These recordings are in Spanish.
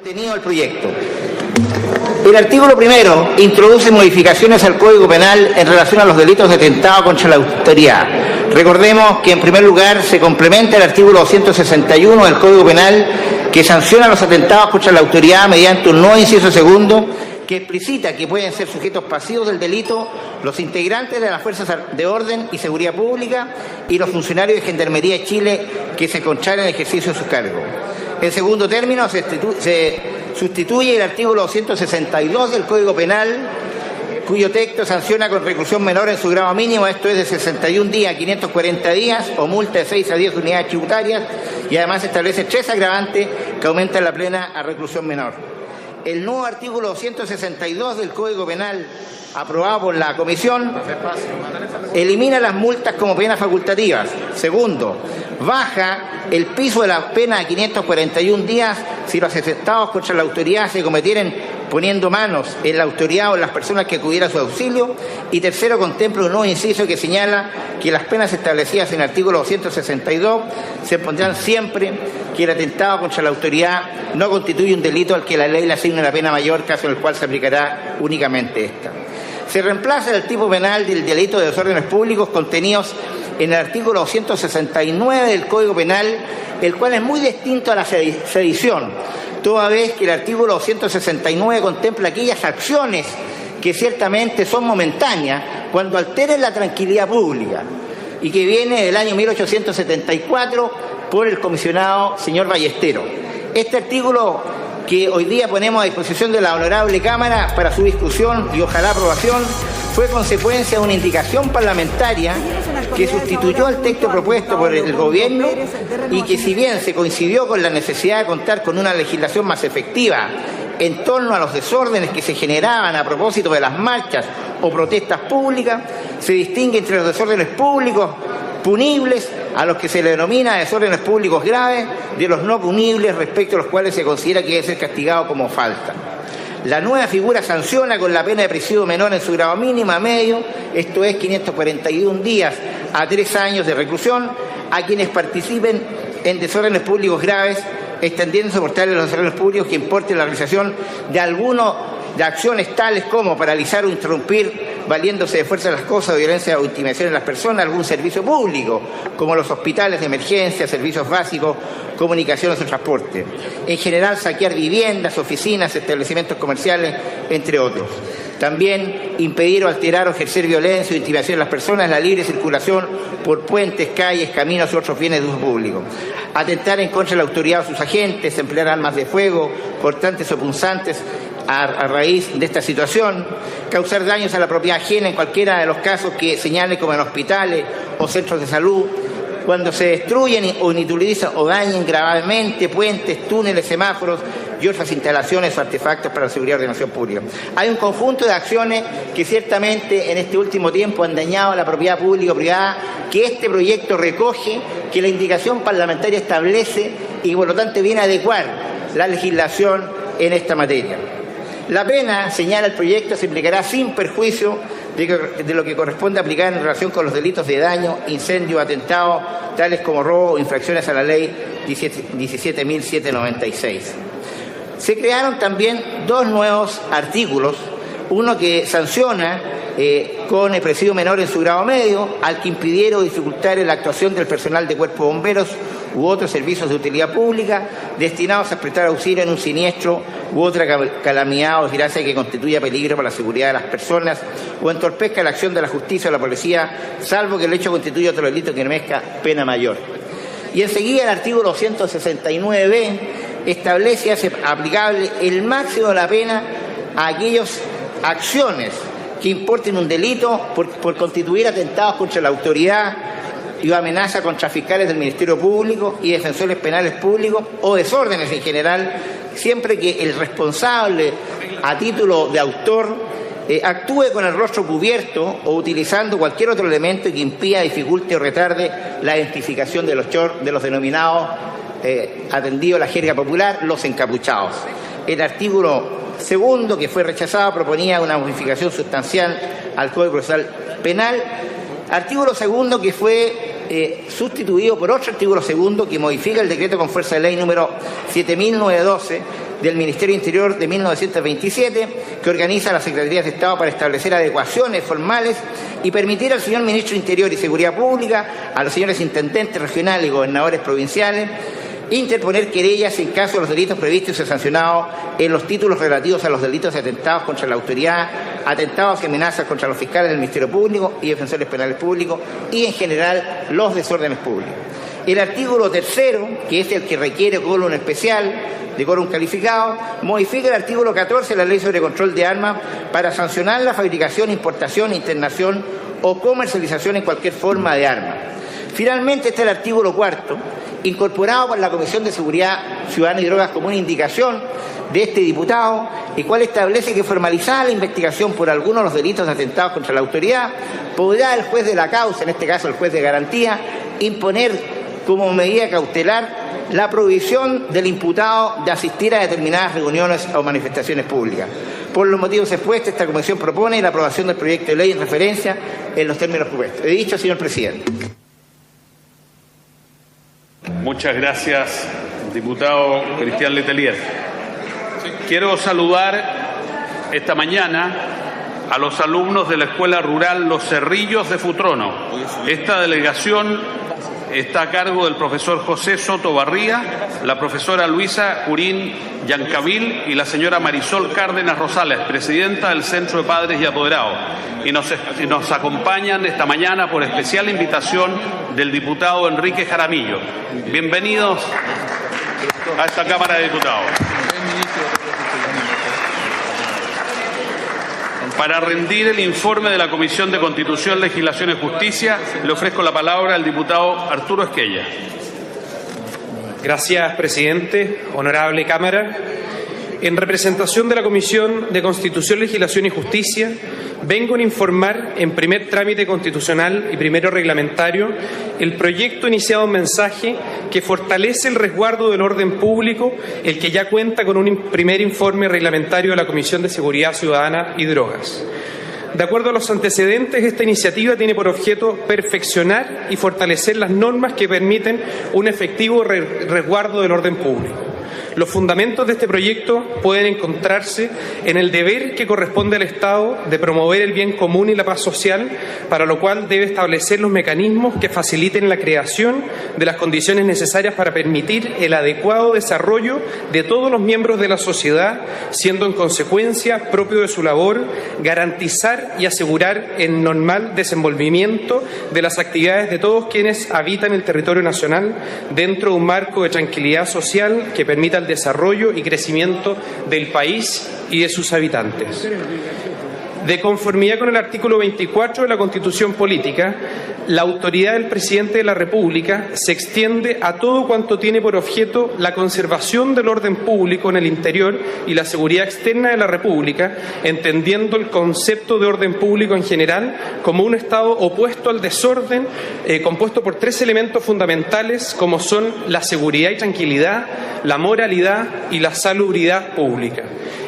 Contenido del proyecto. El artículo primero introduce modificaciones al Código Penal en relación a los delitos de atentado contra la autoridad. Recordemos que en primer lugar se complementa el artículo 261 del Código Penal que sanciona los atentados contra la autoridad mediante un nuevo inciso segundo que explicita que pueden ser sujetos pasivos del delito los integrantes de las fuerzas de orden y seguridad pública y los funcionarios de Gendarmería de Chile que se encontraran en ejercicio de su cargo. En segundo término, se sustituye el artículo 262 del Código Penal, cuyo texto sanciona con reclusión menor en su grado mínimo, esto es de 61 días a 540 días, o multa de 6 a 10 unidades tributarias, y además establece 3 agravantes que aumentan la pena a reclusión menor. El nuevo artículo 262 del Código Penal, aprobado por la Comisión, elimina las multas como penas facultativas. Segundo, baja el piso de la pena a 541 días si los atentados contra la autoridad se cometieren poniendo manos en la autoridad o en las personas que acudieran a su auxilio. Y tercero, contempla un nuevo inciso que señala que las penas establecidas en el artículo 262 se pondrán siempre que el atentado contra la autoridad no constituye un delito al que la ley le asigne una pena mayor, caso en el cual se aplicará únicamente esta. Se reemplaza el tipo penal del delito de desórdenes públicos contenidos en el artículo 269 del Código Penal, el cual es muy distinto a la sedición, toda vez que el artículo 269 contempla aquellas acciones que ciertamente son momentáneas cuando alteren la tranquilidad pública y que viene del año 1874 por el comisionado señor Ballestero. Este artículo que hoy día ponemos a disposición de la Honorable Cámara para su discusión y ojalá aprobación, fue consecuencia de una indicación parlamentaria que sustituyó el texto propuesto por el Gobierno y que, si bien se coincidió con la necesidad de contar con una legislación más efectiva en torno a los desórdenes que se generaban a propósito de las marchas o protestas públicas, se distingue entre los desórdenes públicos punibles, a los que se le denomina desórdenes públicos graves, de los no punibles, respecto a los cuales se considera que debe ser castigado como falta. La nueva figura sanciona con la pena de presidio menor en su grado mínimo a medio, esto es 541 días a 3 años de reclusión, a quienes participen en desórdenes públicos graves, extendiendo a soportarles los desórdenes públicos que importen la realización de acciones tales como paralizar o interrumpir, valiéndose de fuerza de las cosas, violencia o intimidación en las personas, algún servicio público, como los hospitales de emergencia, servicios básicos, comunicaciones o transporte. En general, saquear viviendas, oficinas, establecimientos comerciales, entre otros. También impedir o alterar o ejercer violencia o intimidación en las personas, la libre circulación por puentes, calles, caminos u otros bienes de uso público. Atentar en contra de la autoridad o sus agentes, emplear armas de fuego, cortantes o punzantes a raíz de esta situación, causar daños a la propiedad ajena en cualquiera de los casos que señale, como en hospitales o centros de salud, cuando se destruyen o inutilizan o dañen gravemente puentes, túneles, semáforos y otras instalaciones o artefactos para la seguridad y ordenación pública. Hay un conjunto de acciones que ciertamente en este último tiempo han dañado a la propiedad pública o privada, que este proyecto recoge, que la indicación parlamentaria establece y por lo tanto viene a adecuar la legislación en esta materia. La pena, señala el proyecto, se aplicará sin perjuicio de lo que corresponde aplicar en relación con los delitos de daño, incendio, atentado, tales como robo o infracciones a la ley 17.796. Se crearon también 2 nuevos artículos, uno que sanciona con el presidio menor en su grado medio al que impidiera o dificultara la actuación del personal de cuerpo de bomberos u otros servicios de utilidad pública destinados a prestar auxilio en un siniestro u otra calamidad o desgracia que constituya peligro para la seguridad de las personas o entorpezca la acción de la justicia o la policía, salvo que el hecho constituya otro delito que merezca pena mayor. Y enseguida el artículo 169b establece y hace aplicable el máximo de la pena a aquellas acciones que importen un delito por constituir atentados contra la autoridad y amenaza contra fiscales del Ministerio Público y defensores penales públicos o desórdenes en general, siempre que el responsable a título de autor actúe con el rostro cubierto o utilizando cualquier otro elemento que impida, dificulte o retarde la identificación de los denominados, atendido la jerga popular, los encapuchados. El artículo segundo, que fue rechazado, proponía una modificación sustancial al Código Procesal Penal. Artículo segundo que fue sustituido por otro artículo segundo que modifica el decreto con fuerza de ley número 7.912 del Ministerio Interior de 1927, que organiza las Secretarías de Estado para establecer adecuaciones formales y permitir al señor Ministro Interior y Seguridad Pública, a los señores intendentes regionales y gobernadores provinciales, interponer querellas en caso de los delitos previstos y sancionados en los títulos relativos a los delitos de atentados contra la autoridad, atentados y amenazas contra los fiscales del Ministerio Público y defensores penales públicos y, en general, los desórdenes públicos. El artículo tercero, que es el que requiere quórum especial, de quórum calificado, modifica el artículo 14 de la Ley sobre Control de Armas para sancionar la fabricación, importación, internación o comercialización en cualquier forma de arma. Finalmente está el artículo cuarto, incorporado por la Comisión de Seguridad Ciudadana y Drogas como una indicación de este diputado, el cual establece que formalizada la investigación por algunos de los delitos de atentados contra la autoridad, podrá el juez de la causa, en este caso el juez de garantía, imponer como medida cautelar la prohibición del imputado de asistir a determinadas reuniones o manifestaciones públicas. Por los motivos expuestos, esta comisión propone la aprobación del proyecto de ley en referencia en los términos propuestos. He dicho, señor presidente. Muchas gracias, diputado Cristian Letelier. Quiero saludar esta mañana a los alumnos de la Escuela Rural Los Cerrillos de Futrono. Esta delegación está a cargo del profesor José Soto Barría, la profesora Luisa Curín Yancavil y la señora Marisol Cárdenas Rosales, presidenta del Centro de Padres y Apoderados. Y nos acompañan esta mañana por especial invitación del diputado Enrique Jaramillo. Bienvenidos a esta Cámara de Diputados. Para rendir el informe de la Comisión de Constitución, Legislación y Justicia, le ofrezco la palabra al diputado Arturo Esquella. Gracias, presidente. Honorable Cámara. En representación de la Comisión de Constitución, Legislación y Justicia, vengo a informar en primer trámite constitucional y primero reglamentario el proyecto iniciado en mensaje que fortalece el resguardo del orden público, el que ya cuenta con un primer informe reglamentario de la Comisión de Seguridad Ciudadana y Drogas. De acuerdo a los antecedentes, esta iniciativa tiene por objeto perfeccionar y fortalecer las normas que permiten un efectivo resguardo del orden público. Los fundamentos de este proyecto pueden encontrarse en el deber que corresponde al Estado de promover el bien común y la paz social, para lo cual debe establecer los mecanismos que faciliten la creación de las condiciones necesarias para permitir el adecuado desarrollo de todos los miembros de la sociedad, siendo en consecuencia propio de su labor garantizar y asegurar el normal desenvolvimiento de las actividades de todos quienes habitan el territorio nacional dentro de un marco de tranquilidad social que permita el desarrollo y crecimiento del país y de sus habitantes. De conformidad con el artículo 24 de la Constitución Política, la autoridad del Presidente de la República se extiende a todo cuanto tiene por objeto la conservación del orden público en el interior y la seguridad externa de la República, entendiendo el concepto de orden público en general como un estado opuesto al desorden, compuesto por tres elementos fundamentales como son la seguridad y tranquilidad, la moralidad y la salubridad pública.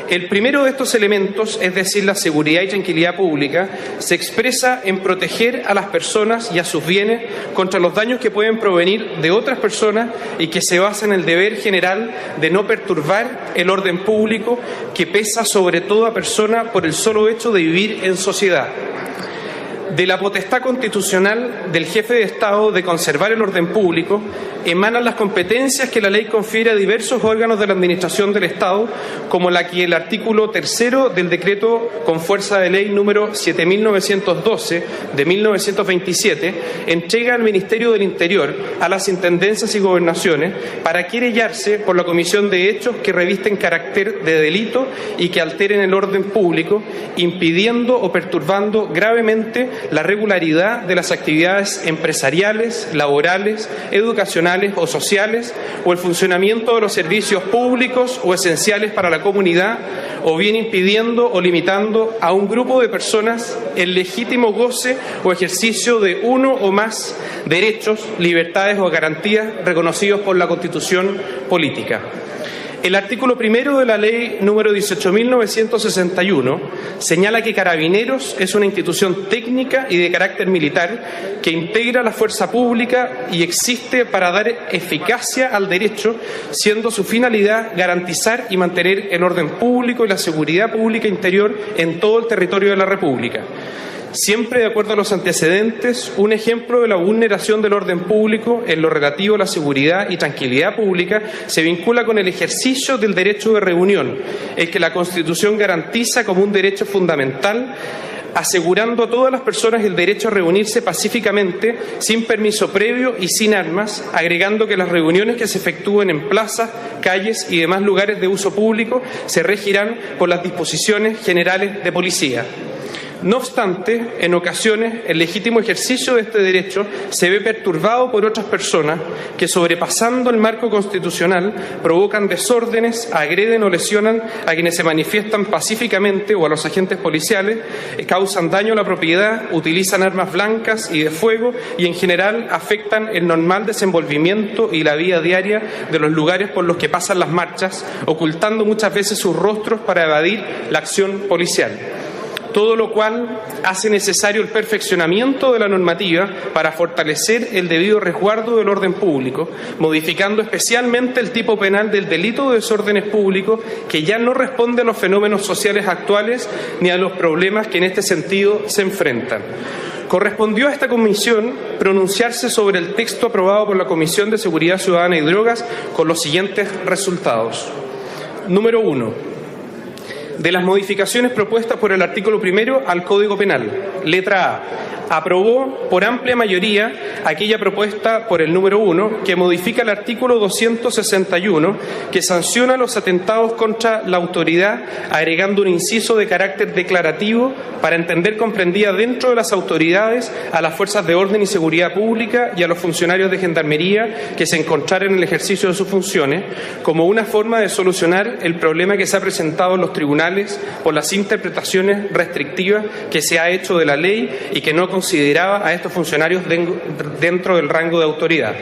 El primero de estos elementos, es decir, la seguridad y tranquilidad pública, se expresa en proteger a las personas y a sus bienes contra los daños que pueden provenir de otras personas y que se basa en el deber general de no perturbar el orden público que pesa sobre toda persona por el solo hecho de vivir en sociedad. De la potestad constitucional del jefe de Estado de conservar el orden público emanan las competencias que la ley confiere a diversos órganos de la Administración del Estado, como la que el artículo 3 del decreto con fuerza de ley número 7.912 de 1927 entrega al Ministerio del Interior, a las intendencias y gobernaciones, para querellarse por la comisión de hechos que revisten carácter de delito y que alteren el orden público, impidiendo o perturbando gravemente la regularidad de las actividades empresariales, laborales, educacionales o sociales, o el funcionamiento de los servicios públicos o esenciales para la comunidad, o bien impidiendo o limitando a un grupo de personas el legítimo goce o ejercicio de uno o más derechos, libertades o garantías reconocidos por la Constitución Política. El artículo primero de la ley número 18.961 señala que Carabineros es una institución técnica y de carácter militar que integra la fuerza pública y existe para dar eficacia al derecho, siendo su finalidad garantizar y mantener el orden público y la seguridad pública interior en todo el territorio de la República. Siempre de acuerdo a los antecedentes, un ejemplo de la vulneración del orden público en lo relativo a la seguridad y tranquilidad pública se vincula con el ejercicio del derecho de reunión, el que la Constitución garantiza como un derecho fundamental, asegurando a todas las personas el derecho a reunirse pacíficamente, sin permiso previo y sin armas, agregando que las reuniones que se efectúen en plazas, calles y demás lugares de uso público se regirán por las disposiciones generales de policía. No obstante, en ocasiones, el legítimo ejercicio de este derecho se ve perturbado por otras personas que, sobrepasando el marco constitucional, provocan desórdenes, agreden o lesionan a quienes se manifiestan pacíficamente o a los agentes policiales, causan daño a la propiedad, utilizan armas blancas y de fuego y, en general, afectan el normal desenvolvimiento y la vida diaria de los lugares por los que pasan las marchas, ocultando muchas veces sus rostros para evadir la acción policial. Todo lo cual hace necesario el perfeccionamiento de la normativa para fortalecer el debido resguardo del orden público, modificando especialmente el tipo penal del delito de desórdenes públicos, que ya no responde a los fenómenos sociales actuales ni a los problemas que en este sentido se enfrentan. Correspondió a esta comisión pronunciarse sobre el texto aprobado por la Comisión de Seguridad Ciudadana y Drogas con los siguientes resultados. Número 1. De las modificaciones propuestas por el artículo primero al Código Penal, letra A, aprobó por amplia mayoría aquella propuesta por el número 1 que modifica el artículo 261 que sanciona los atentados contra la autoridad, agregando un inciso de carácter declarativo para entender comprendida dentro de las autoridades a las fuerzas de orden y seguridad pública y a los funcionarios de gendarmería que se encontraran en el ejercicio de sus funciones, como una forma de solucionar el problema que se ha presentado en los tribunales por las interpretaciones restrictivas que se ha hecho de la ley y que no consideraba a estos funcionarios dentro del rango de autoridad.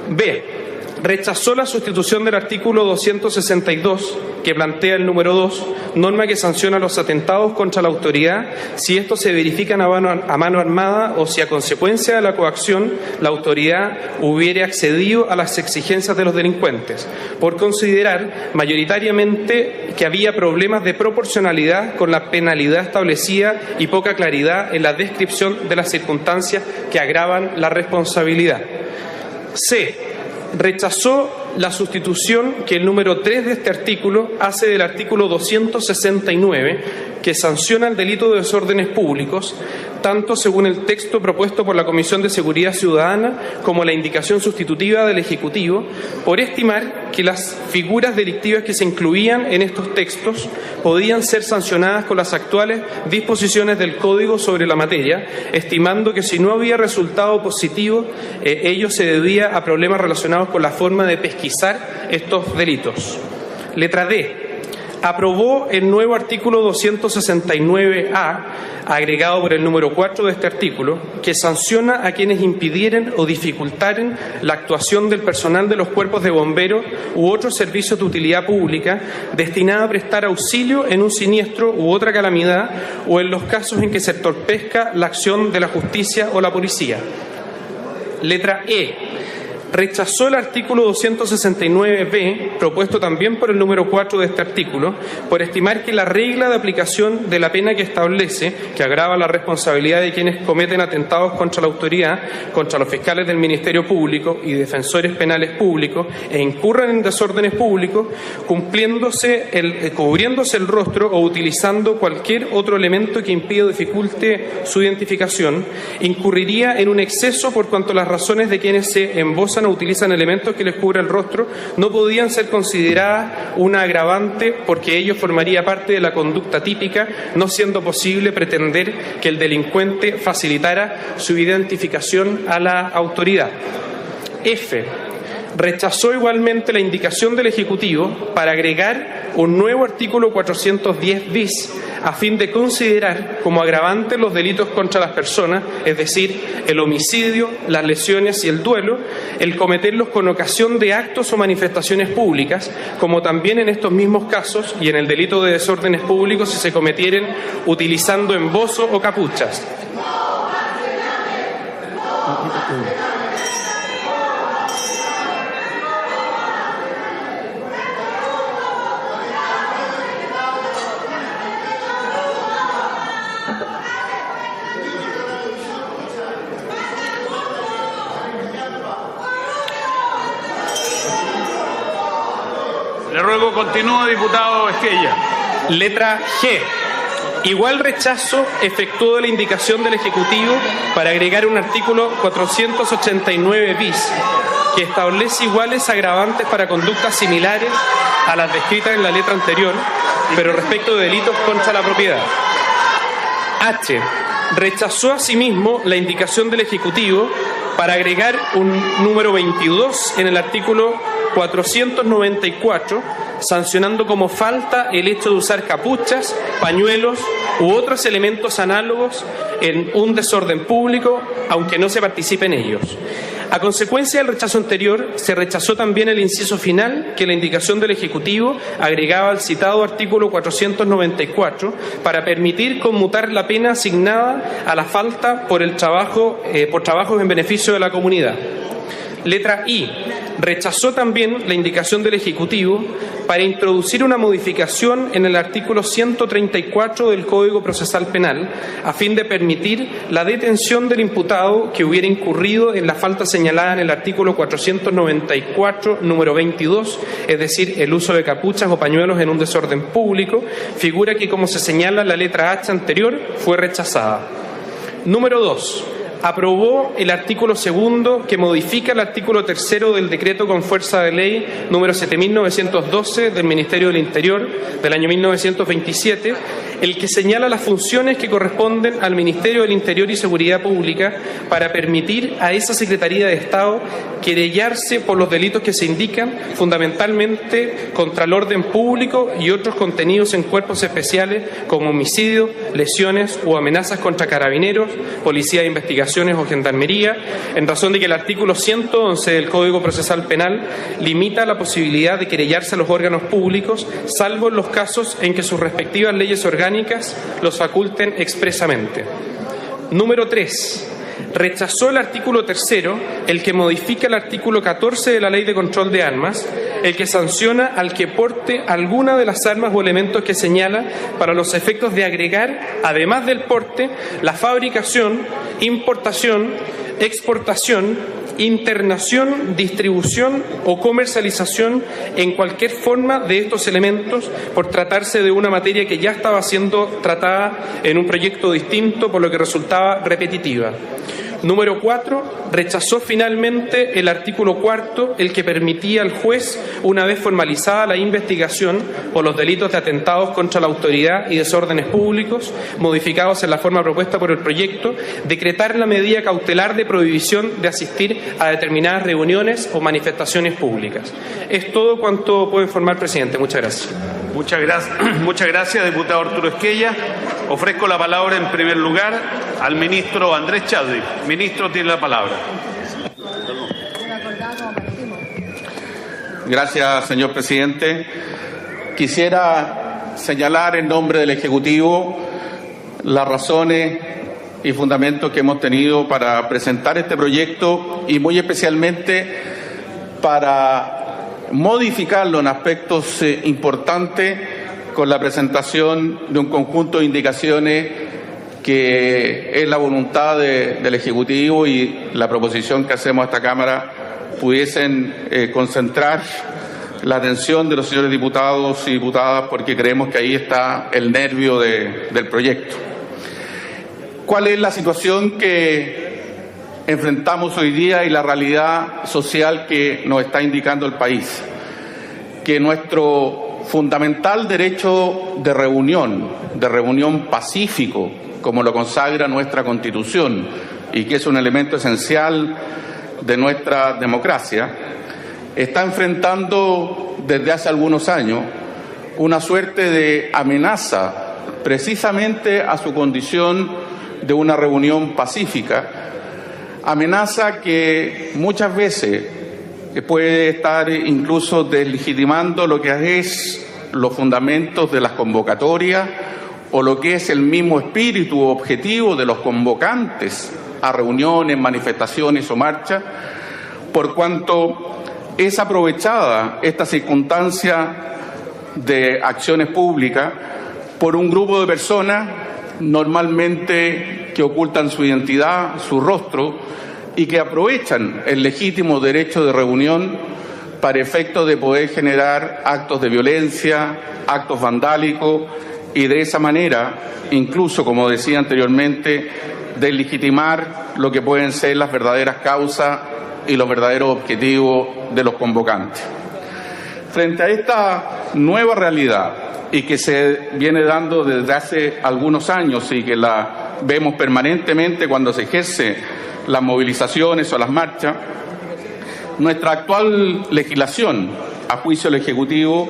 B. Rechazó la sustitución del artículo 262, que plantea el número 2, norma que sanciona los atentados contra la autoridad si estos se verifican a mano armada o si a consecuencia de la coacción la autoridad hubiere accedido a las exigencias de los delincuentes, por considerar mayoritariamente que había problemas de proporcionalidad con la penalidad establecida y poca claridad en la descripción de las circunstancias que agravan la responsabilidad. C. Rechazó la sustitución que el número 3 de este artículo hace del artículo 269, que sanciona el delito de desórdenes públicos, tanto según el texto propuesto por la Comisión de Seguridad Ciudadana como la indicación sustitutiva del Ejecutivo, por estimar que las figuras delictivas que se incluían en estos textos podían ser sancionadas con las actuales disposiciones del Código sobre la materia, estimando que si no había resultado positivo, ello se debía a problemas relacionados con la forma de pesquisar estos delitos. Letra D. Aprobó el nuevo artículo 269A, agregado por el número 4 de este artículo, que sanciona a quienes impidieren o dificultaren la actuación del personal de los cuerpos de bomberos u otros servicios de utilidad pública destinada a prestar auxilio en un siniestro u otra calamidad o en los casos en que se entorpezca la acción de la justicia o la policía. Letra E. Rechazó el artículo 269b, propuesto también por el número 4 de este artículo, por estimar que la regla de aplicación de la pena que establece, que agrava la responsabilidad de quienes cometen atentados contra la autoridad, contra los fiscales del Ministerio Público y defensores penales públicos, e incurran en desórdenes públicos, cubriéndose el rostro o utilizando cualquier otro elemento que impida o dificulte su identificación, incurriría en un exceso por cuanto las razones de quienes se embozan o utilizan elementos que les cubra el rostro no podían ser consideradas una agravante porque ello formaría parte de la conducta típica, no siendo posible pretender que el delincuente facilitara su identificación a la autoridad. F. Rechazó igualmente la indicación del Ejecutivo para agregar un nuevo artículo 410 bis a fin de considerar como agravante los delitos contra las personas, es decir, el homicidio, las lesiones y el duelo, el cometerlos con ocasión de actos o manifestaciones públicas, como también en estos mismos casos y en el delito de desórdenes públicos si se cometieren utilizando embozo o capuchas. Le ruego continúe, diputado Esquella. Letra G. Igual rechazo efectuó de la indicación del Ejecutivo para agregar un artículo 489 bis que establece iguales agravantes para conductas similares a las descritas en la letra anterior, pero respecto de delitos contra la propiedad. H. Rechazó asimismo la indicación del Ejecutivo para agregar un número 22 en el artículo 494, sancionando como falta el hecho de usar capuchas, pañuelos u otros elementos análogos en un desorden público, aunque no se participe en ellos. A consecuencia del rechazo anterior, se rechazó también el inciso final que la indicación del Ejecutivo agregaba al citado artículo 494 para permitir conmutar la pena asignada a la falta por trabajos en beneficio de la comunidad. Letra I. Rechazó también la indicación del Ejecutivo para introducir una modificación en el artículo 134 del Código Procesal Penal a fin de permitir la detención del imputado que hubiera incurrido en la falta señalada en el artículo 494, número 22, es decir, el uso de capuchas o pañuelos en un desorden público, figura que, como se señala en la letra H anterior, fue rechazada. Número 2. Aprobó el artículo 2 que modifica el artículo 3 del decreto con fuerza de ley número 7.912 del Ministerio del Interior del año 1927, el que señala las funciones que corresponden al Ministerio del Interior y Seguridad Pública para permitir a esa Secretaría de Estado querellarse por los delitos que se indican, fundamentalmente contra el orden público y otros contenidos en cuerpos especiales como homicidio, lesiones o amenazas contra carabineros, policía de investigación o gendarmería, en razón de que el artículo 111 del Código Procesal Penal limita la posibilidad de querellarse a los órganos públicos, salvo en los casos en que sus respectivas leyes orgánicas los faculten expresamente. Número 3. Rechazó el artículo 3, el que modifica el artículo 14 de la Ley de Control de Armas, el que sanciona al que porte alguna de las armas o elementos que señala para los efectos de agregar, además del porte, la fabricación, importación, exportación, internación, distribución o comercialización en cualquier forma de estos elementos por tratarse de una materia que ya estaba siendo tratada en un proyecto distinto, por lo que resultaba repetitiva. Número 4. Rechazó finalmente el artículo 4, el que permitía al juez, una vez formalizada la investigación por los delitos de atentados contra la autoridad y desórdenes públicos, modificados en la forma propuesta por el proyecto, decretar la medida cautelar de prohibición de asistir a determinadas reuniones o manifestaciones públicas. Es todo cuanto puedo informar, presidente. Muchas gracias. Muchas gracias, diputado Arturo Esquella. Ofrezco la palabra en primer lugar al ministro Andrés Chadwick. Ministro, tiene la palabra. Gracias, señor presidente. Quisiera señalar en nombre del Ejecutivo las razones y fundamentos que hemos tenido para presentar este proyecto y muy especialmente para modificarlo en aspectos importantes con la presentación de un conjunto de indicaciones que es la voluntad del Ejecutivo y la proposición que hacemos a esta Cámara pudiesen concentrar la atención de los señores diputados y diputadas, porque creemos que ahí está el nervio del proyecto. ¿Cuál es la situación que enfrentamos hoy día y la realidad social que nos está indicando el país? Que nuestro fundamental derecho de reunión pacífico, como lo consagra nuestra Constitución y que es un elemento esencial de nuestra democracia, está enfrentando desde hace algunos años una suerte de amenaza precisamente a su condición de una reunión pacífica, amenaza que muchas veces puede estar incluso deslegitimando lo que es los fundamentos de las convocatorias o lo que es el mismo espíritu o objetivo de los convocantes a reuniones, manifestaciones o marchas, por cuanto es aprovechada esta circunstancia de acciones públicas por un grupo de personas normalmente que ocultan su identidad, su rostro, y que aprovechan el legítimo derecho de reunión para efecto de poder generar actos de violencia, actos vandálicos, y de esa manera, incluso, como decía anteriormente, deslegitimar lo que pueden ser las verdaderas causas y los verdaderos objetivos de los convocantes. Frente a esta nueva realidad, y que se viene dando desde hace algunos años y que la vemos permanentemente cuando se ejerce las movilizaciones o las marchas, nuestra actual legislación, a juicio del Ejecutivo,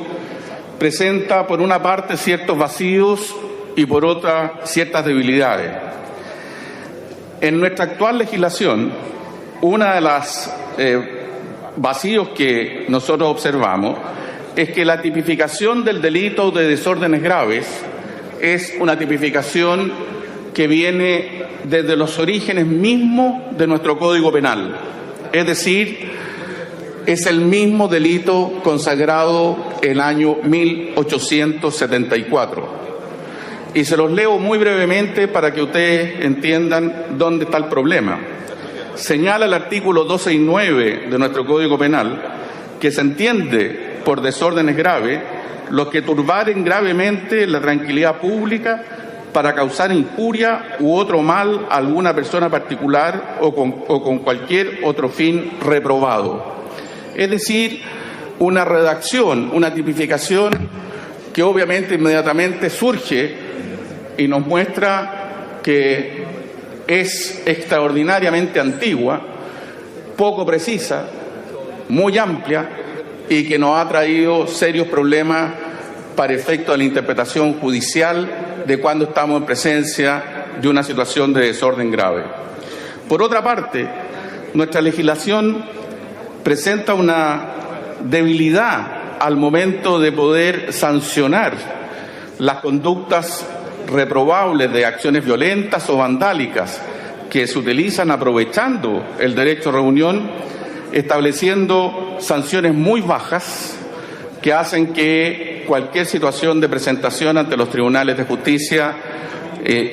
presenta por una parte ciertos vacíos y por otra ciertas debilidades. En nuestra actual legislación, una de las vacíos que nosotros observamos es que la tipificación del delito de desórdenes graves es una tipificación que viene desde los orígenes mismos de nuestro Código Penal. Es decir, es el mismo delito consagrado el año 1874. Y se los leo muy brevemente para que ustedes entiendan dónde está el problema. Señala el artículo 269 de nuestro Código Penal que se entiende por desórdenes graves los que turbaren gravemente la tranquilidad pública para causar injuria u otro mal a alguna persona particular o con cualquier otro fin reprobado. Es decir, una redacción, una tipificación que obviamente inmediatamente surge y nos muestra que es extraordinariamente antigua, poco precisa, muy amplia y que nos ha traído serios problemas para efecto de la interpretación judicial de cuando estamos en presencia de una situación de desorden grave. Por otra parte, nuestra legislación presenta una debilidad al momento de poder sancionar las conductas reprobables de acciones violentas o vandálicas que se utilizan aprovechando el derecho a reunión, estableciendo sanciones muy bajas que hacen que cualquier situación de presentación ante los tribunales de justicia,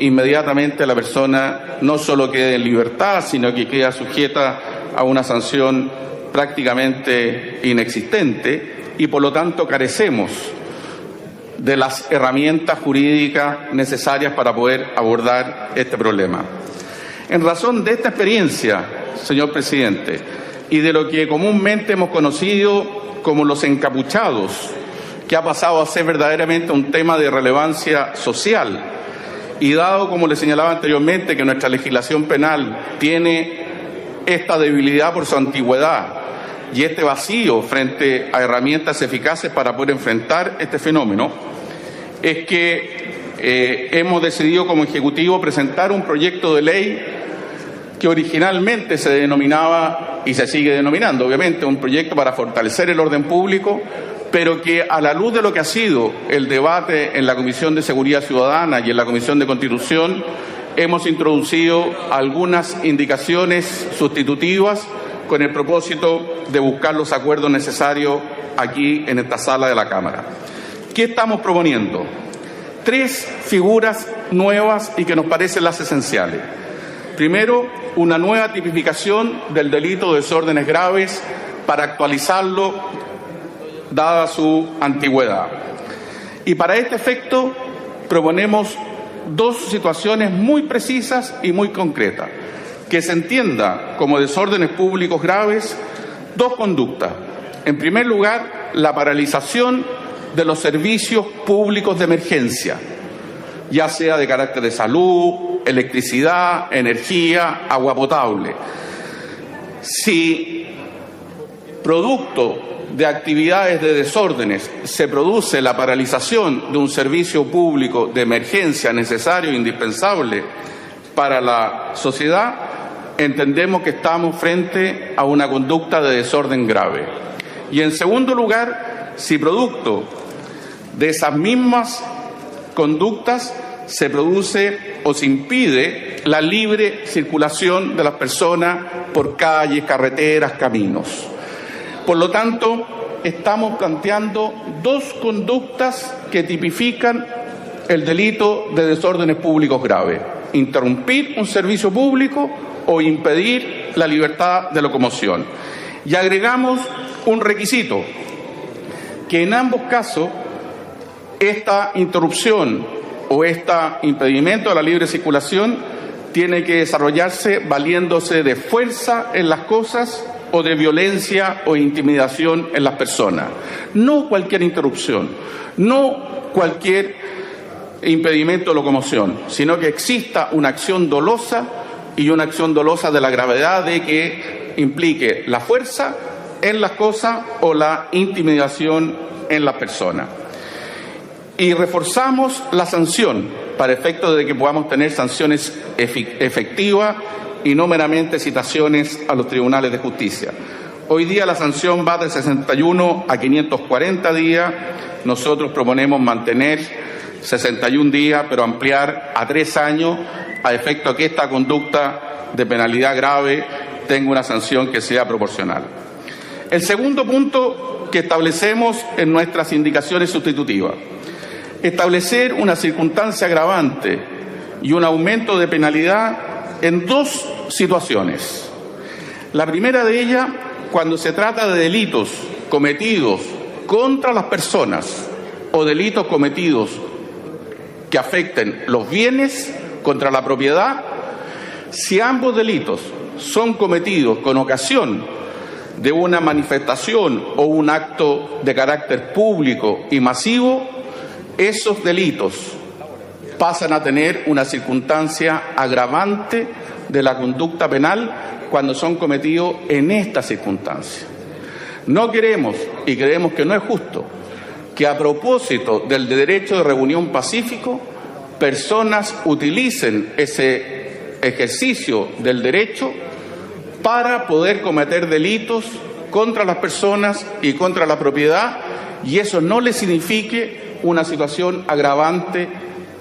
inmediatamente la persona no solo quede en libertad, sino que queda sujeta a una sanción prácticamente inexistente y por lo tanto carecemos de las herramientas jurídicas necesarias para poder abordar este problema. En razón de esta experiencia, señor presidente, y de lo que comúnmente hemos conocido como los encapuchados, que ha pasado a ser verdaderamente un tema de relevancia social, y dado, como le señalaba anteriormente, que nuestra legislación penal tiene esta debilidad por su antigüedad y este vacío frente a herramientas eficaces para poder enfrentar este fenómeno, es que hemos decidido como Ejecutivo presentar un proyecto de ley que originalmente se denominaba, y se sigue denominando obviamente, un proyecto para fortalecer el orden público, pero que a la luz de lo que ha sido el debate en la Comisión de Seguridad Ciudadana y en la Comisión de Constitución, hemos introducido algunas indicaciones sustitutivas con el propósito de buscar los acuerdos necesarios aquí en esta sala de la Cámara. ¿Qué estamos proponiendo? 3 figuras nuevas y que nos parecen las esenciales. Primero, una nueva tipificación del delito de desórdenes graves para actualizarlo dada su antigüedad. Y para este efecto proponemos 2 situaciones muy precisas y muy concretas. Que se entienda como desórdenes públicos graves 2 conductas. En primer lugar, la paralización de los servicios públicos de emergencia, ya sea de carácter de salud, electricidad, energía, agua potable. Si producto de actividades de desórdenes se produce la paralización de un servicio público de emergencia necesario e indispensable para la sociedad, entendemos que estamos frente a una conducta de desorden grave. Y en segundo lugar, si producto de esas mismas conductas se produce o se impide la libre circulación de las personas por calles, carreteras, caminos. Por lo tanto, estamos planteando dos conductas que tipifican el delito de desórdenes públicos graves: interrumpir un servicio público o impedir la libertad de locomoción. Y agregamos un requisito, que en ambos casos esta interrupción o este impedimento de la libre circulación tiene que desarrollarse valiéndose de fuerza en las cosas o de violencia o intimidación en las personas. No cualquier interrupción, no cualquier impedimento de locomoción, sino que exista una acción dolosa, y una acción dolosa de la gravedad de que implique la fuerza en las cosas o la intimidación en las personas. Y reforzamos la sanción para efecto de que podamos tener sanciones efectivas y no meramente citaciones a los tribunales de justicia. Hoy día la sanción va de 61 a 540 días. Nosotros proponemos mantener 61 días, pero ampliar a 3 años, a efecto que esta conducta de penalidad grave tenga una sanción que sea proporcional. El segundo punto que establecemos en nuestras indicaciones sustitutivas: establecer una circunstancia agravante y un aumento de penalidad en dos situaciones. La primera de ellas, cuando se trata de delitos cometidos contra las personas o delitos cometidos que afecten los bienes, contra la propiedad. Si ambos delitos son cometidos con ocasión de una manifestación o un acto de carácter público y masivo, esos delitos pasan a tener una circunstancia agravante de la conducta penal cuando son cometidos en esta circunstancia. No queremos, y creemos que no es justo, que a propósito del derecho de reunión pacífico, personas utilicen ese ejercicio del derecho para poder cometer delitos contra las personas y contra la propiedad, y eso no le signifique una situación agravante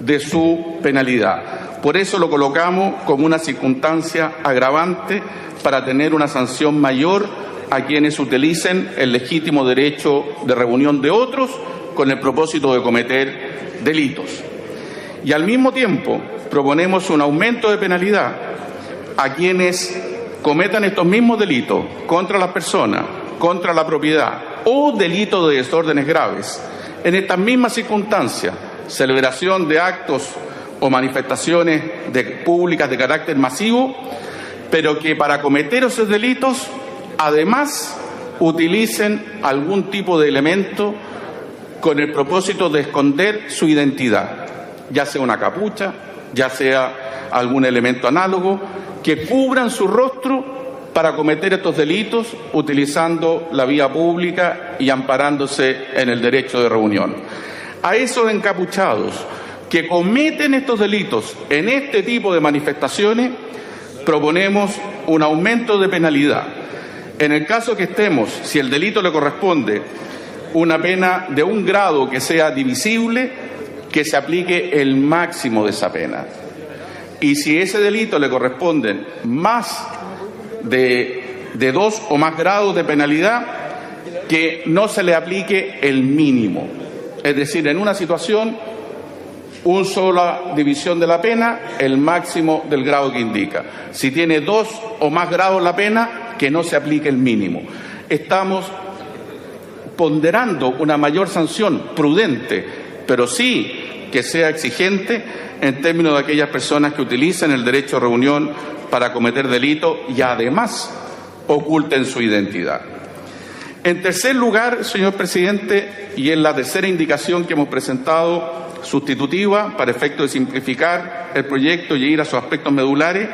de su penalidad. Por eso lo colocamos como una circunstancia agravante para tener una sanción mayor a quienes utilicen el legítimo derecho de reunión de otros con el propósito de cometer delitos. Y al mismo tiempo proponemos un aumento de penalidad a quienes cometan estos mismos delitos contra las personas, contra la propiedad o delitos de desórdenes graves en estas mismas circunstancias: celebración de actos o manifestaciones públicas de carácter masivo, pero que para cometer esos delitos además utilicen algún tipo de elemento con el propósito de esconder su identidad, ya sea una capucha, ya sea algún elemento análogo, que cubran su rostro para cometer estos delitos utilizando la vía pública y amparándose en el derecho de reunión. A esos encapuchados que cometen estos delitos en este tipo de manifestaciones, proponemos un aumento de penalidad. En el caso que estemos, si el delito le corresponde una pena de un grado que sea divisible, que se aplique el máximo de esa pena. Y si ese delito le corresponden más de 2 o más grados de penalidad, que no se le aplique el mínimo. Es decir, en una situación, una sola división de la pena, el máximo del grado que indica. Si tiene 2 o más grados la pena, que no se aplique el mínimo. Estamos ponderando una mayor sanción prudente, pero sí que sea exigente en términos de aquellas personas que utilicen el derecho de reunión para cometer delitos y además oculten su identidad. En tercer lugar, señor presidente, y en la tercera indicación que hemos presentado sustitutiva para efecto de simplificar el proyecto y ir a sus aspectos medulares,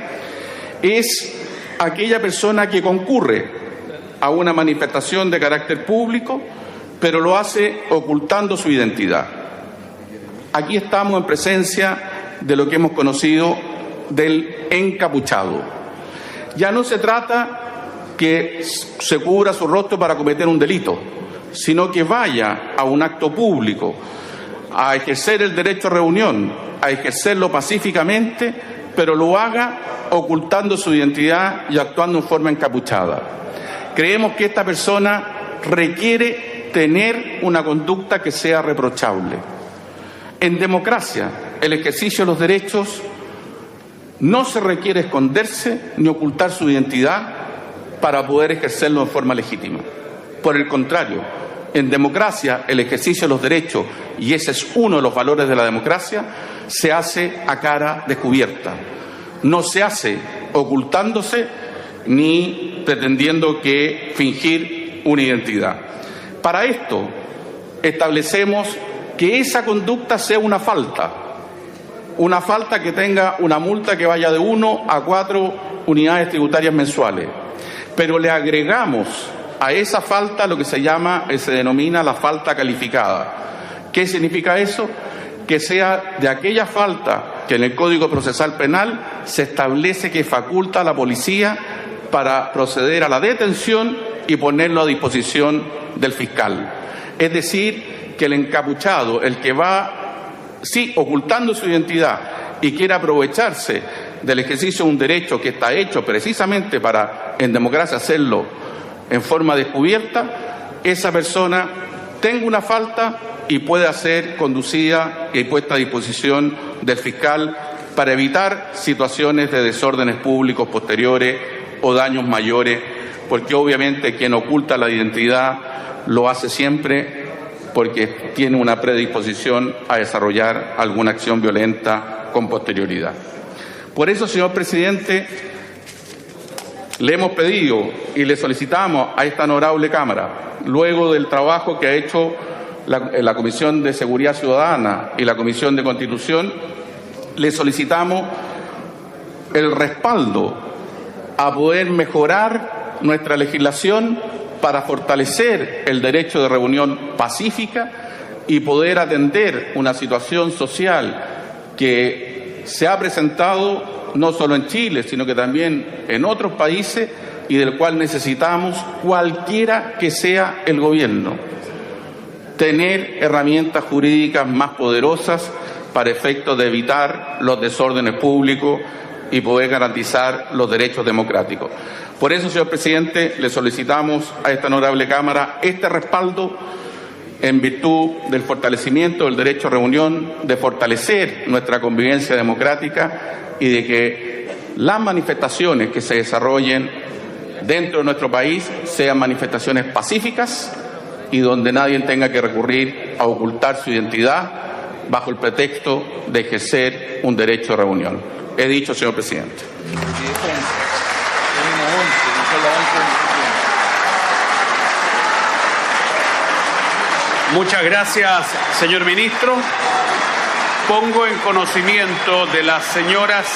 es aquella persona que concurre a una manifestación de carácter público, pero lo hace ocultando su identidad. Aquí estamos en presencia de lo que hemos conocido del encapuchado. Ya no se trata que se cubra su rostro para cometer un delito, sino que vaya a un acto público a ejercer el derecho a reunión, a ejercerlo pacíficamente, pero lo haga ocultando su identidad y actuando en forma encapuchada. Creemos que esta persona requiere tener una conducta que sea reprochable. En democracia, el ejercicio de los derechos no se requiere esconderse ni ocultar su identidad para poder ejercerlo en forma legítima. Por el contrario, en democracia, el ejercicio de los derechos, y ese es uno de los valores de la democracia, se hace a cara descubierta. No se hace ocultándose ni pretendiendo que fingir una identidad. Para esto, establecemos que esa conducta sea una falta que tenga una multa que vaya de 1 a 4 unidades tributarias mensuales. Pero le agregamos a esa falta lo que se denomina la falta calificada. ¿Qué significa eso? Que sea de aquella falta que en el Código Procesal Penal se establece que faculta a la policía para proceder a la detención y ponerlo a disposición del fiscal. Es decir, que el encapuchado, el que va, sí, ocultando su identidad y quiere aprovecharse del ejercicio de un derecho que está hecho precisamente para, en democracia, hacerlo en forma descubierta, esa persona tenga una falta y pueda ser conducida y puesta a disposición del fiscal para evitar situaciones de desórdenes públicos posteriores o daños mayores, porque obviamente quien oculta la identidad lo hace siempre porque tiene una predisposición a desarrollar alguna acción violenta con posterioridad. Por eso, señor presidente, le hemos pedido y le solicitamos a esta honorable Cámara, luego del trabajo que ha hecho la Comisión de Seguridad Ciudadana y la Comisión de Constitución, le solicitamos el respaldo a poder mejorar nuestra legislación para fortalecer el derecho de reunión pacífica y poder atender una situación social que se ha presentado no solo en Chile, sino que también en otros países y del cual necesitamos, cualquiera que sea el gobierno, tener herramientas jurídicas más poderosas para efectos de evitar los desórdenes públicos y poder garantizar los derechos democráticos. Por eso, señor presidente, le solicitamos a esta honorable Cámara este respaldo en virtud del fortalecimiento del derecho a reunión, de fortalecer nuestra convivencia democrática y de que las manifestaciones que se desarrollen dentro de nuestro país sean manifestaciones pacíficas y donde nadie tenga que recurrir a ocultar su identidad bajo el pretexto de ejercer un derecho a reunión. He dicho, señor presidente. Muchas gracias, señor ministro. Pongo en conocimiento de las señoras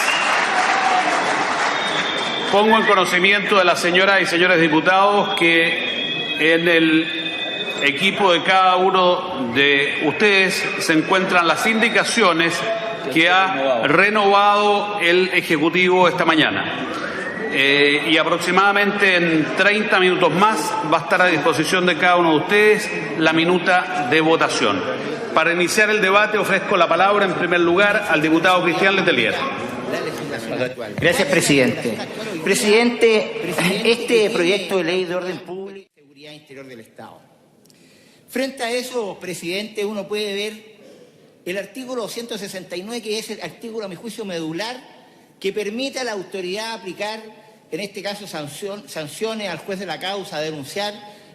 y señores diputados que en el equipo de cada uno de ustedes se encuentran las indicaciones que ha renovado el Ejecutivo esta mañana. Y aproximadamente en 30 minutos más va a estar a disposición de cada uno de ustedes la minuta de votación. Para iniciar el debate ofrezco la palabra en primer lugar al diputado Cristian Letelier. Gracias, presidente. Presidente, este proyecto de ley de orden público y seguridad interior del Estado. Frente a eso, presidente, uno puede ver el artículo 169, que es el artículo, a mi juicio, medular, que permite a la autoridad aplicar, en este caso, sanciones al juez de la causa, denunciar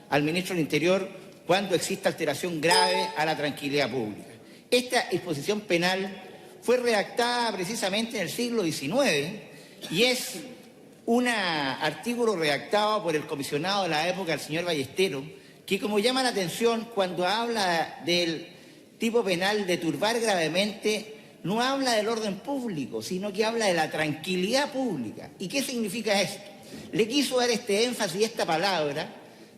al ministro del Interior cuando exista alteración grave a la tranquilidad pública. Esta disposición penal fue redactada precisamente en el siglo XIX y es un artículo redactado por el comisionado de la época, el señor Ballesteros, que, como llama la atención cuando habla del tipo penal de turbar gravemente, no habla del orden público, sino que habla de la tranquilidad pública. ¿Y qué significa esto? Le quiso dar este énfasis y esta palabra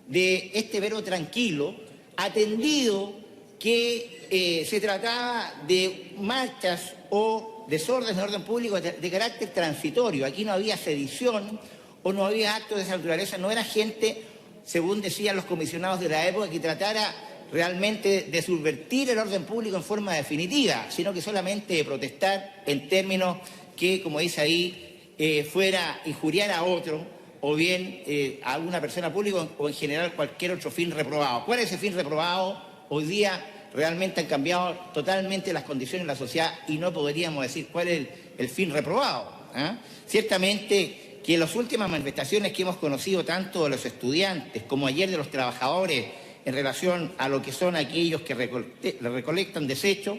de este verbo tranquilo, atendido que se trataba de marchas o desórdenes de orden público de carácter transitorio. Aquí no había sedición o no había actos de esa naturaleza, no era gente, según decían los comisionados de la época, que tratara realmente de subvertir el orden público en forma definitiva, sino que solamente de protestar en términos que, como dice ahí, fuera injuriar a otro o bien a alguna persona pública o en general cualquier otro fin reprobado. ¿Cuál es ese fin reprobado? Hoy día realmente han cambiado totalmente las condiciones de la sociedad y no podríamos decir cuál es el fin reprobado. Ciertamente que en las últimas manifestaciones que hemos conocido tanto de los estudiantes como ayer de los trabajadores en relación a lo que son aquellos que recolectan desechos,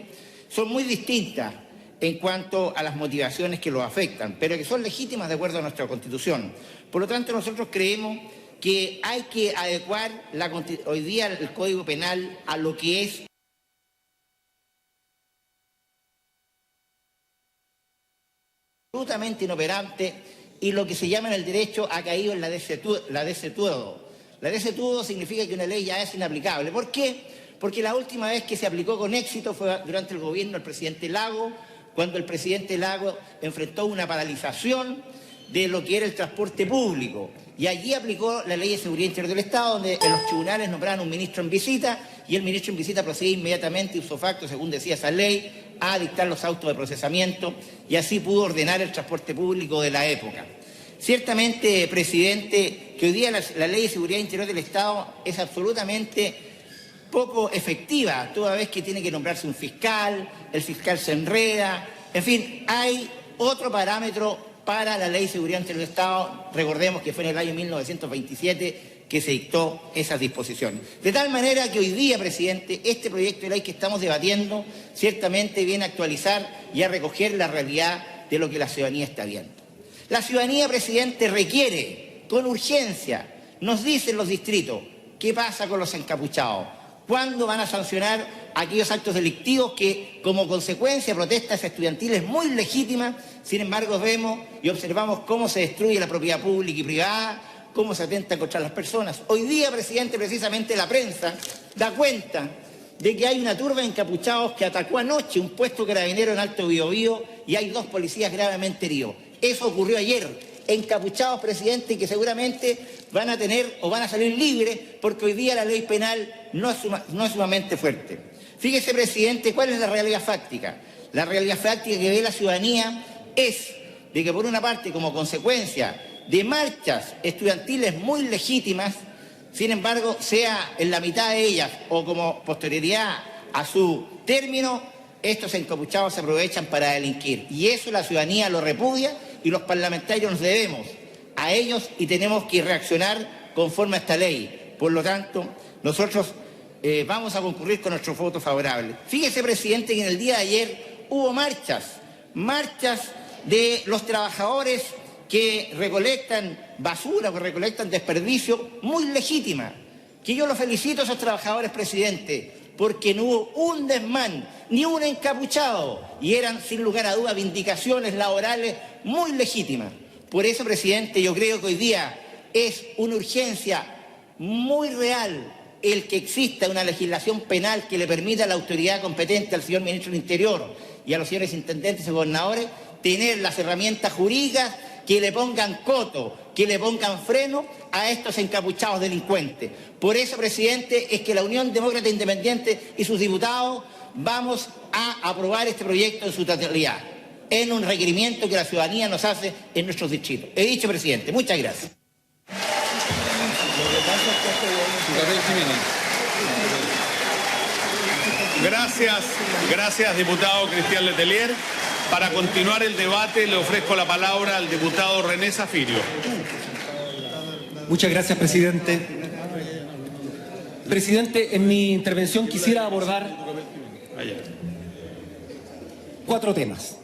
son muy distintas en cuanto a las motivaciones que los afectan, pero que son legítimas de acuerdo a nuestra Constitución. Por lo tanto, nosotros creemos que hay que adecuar hoy día el Código Penal a lo que es absolutamente inoperante y lo que se llama en el derecho ha caído en la desetudo. La desetudo significa que una ley ya es inaplicable. ¿Por qué? Porque la última vez que se aplicó con éxito fue durante el gobierno del presidente Lagos, cuando el presidente Lagos enfrentó una paralización de lo que era el transporte público. Y allí aplicó la Ley de Seguridad Interior del Estado, donde en los tribunales nombraron un ministro en visita y el ministro en visita procedía inmediatamente, ipso facto, según decía esa ley, a dictar los autos de procesamiento y así pudo ordenar el transporte público de la época. Ciertamente, presidente, que hoy día la Ley de Seguridad Interior del Estado es absolutamente poco efectiva, toda vez que tiene que nombrarse un fiscal, el fiscal se enreda, en fin, hay otro parámetro para la Ley de Seguridad Interior del Estado. Recordemos que fue en el año 1927 que se dictó esas disposiciones. De tal manera que hoy día, presidente, este proyecto de ley que estamos debatiendo ciertamente viene a actualizar y a recoger la realidad de lo que la ciudadanía está viendo. La ciudadanía, presidente, requiere con urgencia, nos dicen los distritos, ¿qué pasa con los encapuchados? ¿Cuándo van a sancionar aquellos actos delictivos que, como consecuencia de protestas estudiantiles muy legítimas, sin embargo vemos y observamos cómo se destruye la propiedad pública y privada, cómo se atenta contra las personas? Hoy día, presidente, precisamente la prensa da cuenta de que hay una turba de encapuchados que atacó anoche un puesto carabinero en Alto Biobío y hay 2 policías gravemente heridos. Eso ocurrió ayer. Encapuchados, presidente, que seguramente van a tener o van a salir libres porque hoy día la ley penal no es sumamente fuerte. Fíjese, presidente, cuál es la realidad fáctica. La realidad fáctica que ve la ciudadanía es de que, por una parte, como consecuencia de marchas estudiantiles muy legítimas, sin embargo, sea en la mitad de ellas o como posterioridad a su término, estos encapuchados se aprovechan para delinquir. Y eso la ciudadanía lo repudia y los parlamentarios nos debemos a ellos y tenemos que reaccionar conforme a esta ley. Por lo tanto, nosotros vamos a concurrir con nuestro voto favorable. Fíjese, presidente, que en el día de ayer hubo marchas de los trabajadores que recolectan basura, que recolectan desperdicio, muy legítima. Que yo los felicito a esos trabajadores, presidente, porque no hubo un desmán, ni un encapuchado, y eran, sin lugar a dudas, vindicaciones laborales muy legítimas. Por eso, presidente, yo creo que hoy día es una urgencia muy real el que exista una legislación penal que le permita a la autoridad competente, al señor ministro del Interior y a los señores intendentes y gobernadores, tener las herramientas jurídicas que le pongan coto, que le pongan freno a estos encapuchados delincuentes. Por eso, presidente, es que la Unión Demócrata Independiente y sus diputados vamos a aprobar este proyecto en su totalidad, en un requerimiento que la ciudadanía nos hace en nuestros distritos. He dicho, presidente. Muchas gracias. Gracias, diputado Cristian Letelier. Para continuar el debate, le ofrezco la palabra al diputado René Zafirio. Muchas gracias, presidente. Presidente, en mi intervención quisiera abordar 4 temas.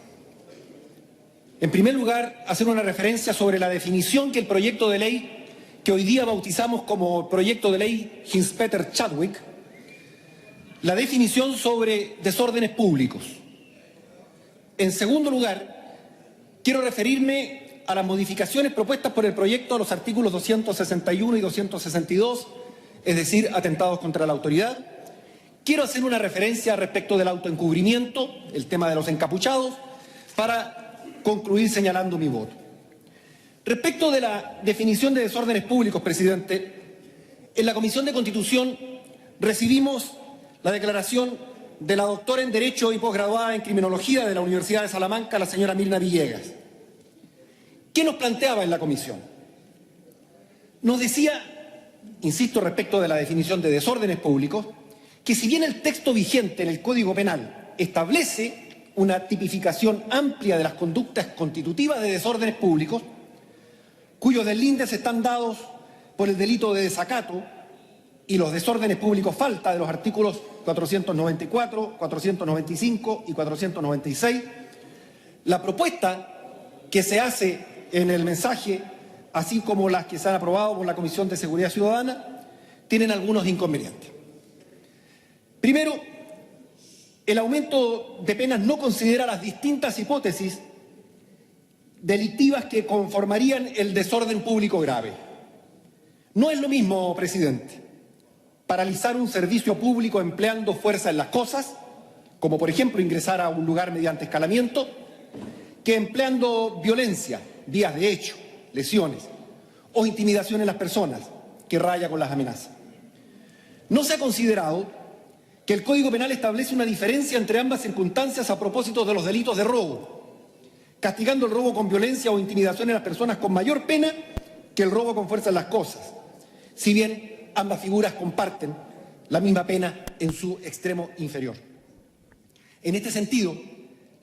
En primer lugar, hacer una referencia sobre la definición que el proyecto de ley, que hoy día bautizamos como proyecto de ley Hinspeter-Chadwick, la definición sobre desórdenes públicos. En segundo lugar, quiero referirme a las modificaciones propuestas por el proyecto a los artículos 261 y 262 es decir, atentados contra la autoridad. Quiero hacer una referencia respecto del autoencubrimiento, el tema de los encapuchados, para concluir señalando mi voto. Respecto de la definición de desórdenes públicos, presidente, en la Comisión de Constitución recibimos la declaración de la doctora en Derecho y posgraduada en Criminología de la Universidad de Salamanca, la señora Mirna Villegas. ¿Qué nos planteaba en la comisión? Nos decía, insisto respecto de la definición de desórdenes públicos, que si bien el texto vigente en el Código Penal establece una tipificación amplia de las conductas constitutivas de desórdenes públicos, cuyos deslindes están dados por el delito de desacato y los desórdenes públicos falta de los artículos 494, 495 y 496, la propuesta que se hace en el mensaje, así como las que se han aprobado por la Comisión de Seguridad Ciudadana, tienen algunos inconvenientes. Primero, el aumento de penas no considera las distintas hipótesis delictivas que conformarían el desorden público grave. No es lo mismo, presidente, paralizar un servicio público empleando fuerza en las cosas, como por ejemplo ingresar a un lugar mediante escalamiento, que empleando violencia, vías de hecho, lesiones o intimidación en las personas, que raya con las amenazas. No se ha considerado que el Código Penal establece una diferencia entre ambas circunstancias a propósito de los delitos de robo, castigando el robo con violencia o intimidación en las personas con mayor pena que el robo con fuerza en las cosas, si bien ambas figuras comparten la misma pena en su extremo inferior. En este sentido,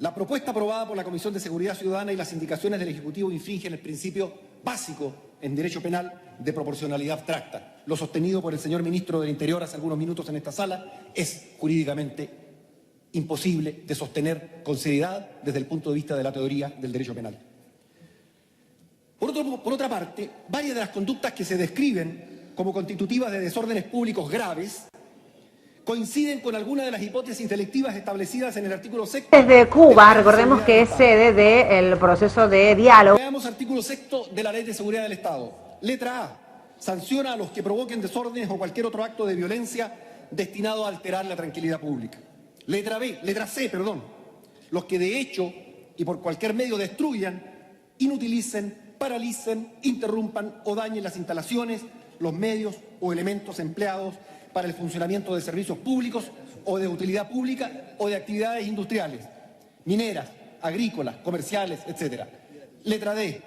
la propuesta aprobada por la Comisión de Seguridad Ciudadana y las indicaciones del Ejecutivo infringen el principio básico en derecho penal de proporcionalidad abstracta. Lo sostenido por el señor Ministro del Interior hace algunos minutos en esta sala es jurídicamente imposible de sostener con seriedad desde el punto de vista de la teoría del derecho penal. Por otra parte, varias de las conductas que se describen como constitutivas de desórdenes públicos graves coinciden con algunas de las hipótesis delictivas establecidas en el artículo 6. Desde Cuba, recordemos que es sede del proceso de diálogo. Veamos artículo 6 de la Ley de Seguridad del Estado. Letra A. Sanciona a los que provoquen desórdenes o cualquier otro acto de violencia destinado a alterar la tranquilidad pública. Letra C, los que de hecho y por cualquier medio destruyan, inutilicen, paralicen, interrumpan o dañen las instalaciones, los medios o elementos empleados para el funcionamiento de servicios públicos o de utilidad pública o de actividades industriales, mineras, agrícolas, comerciales, etc. Letra D.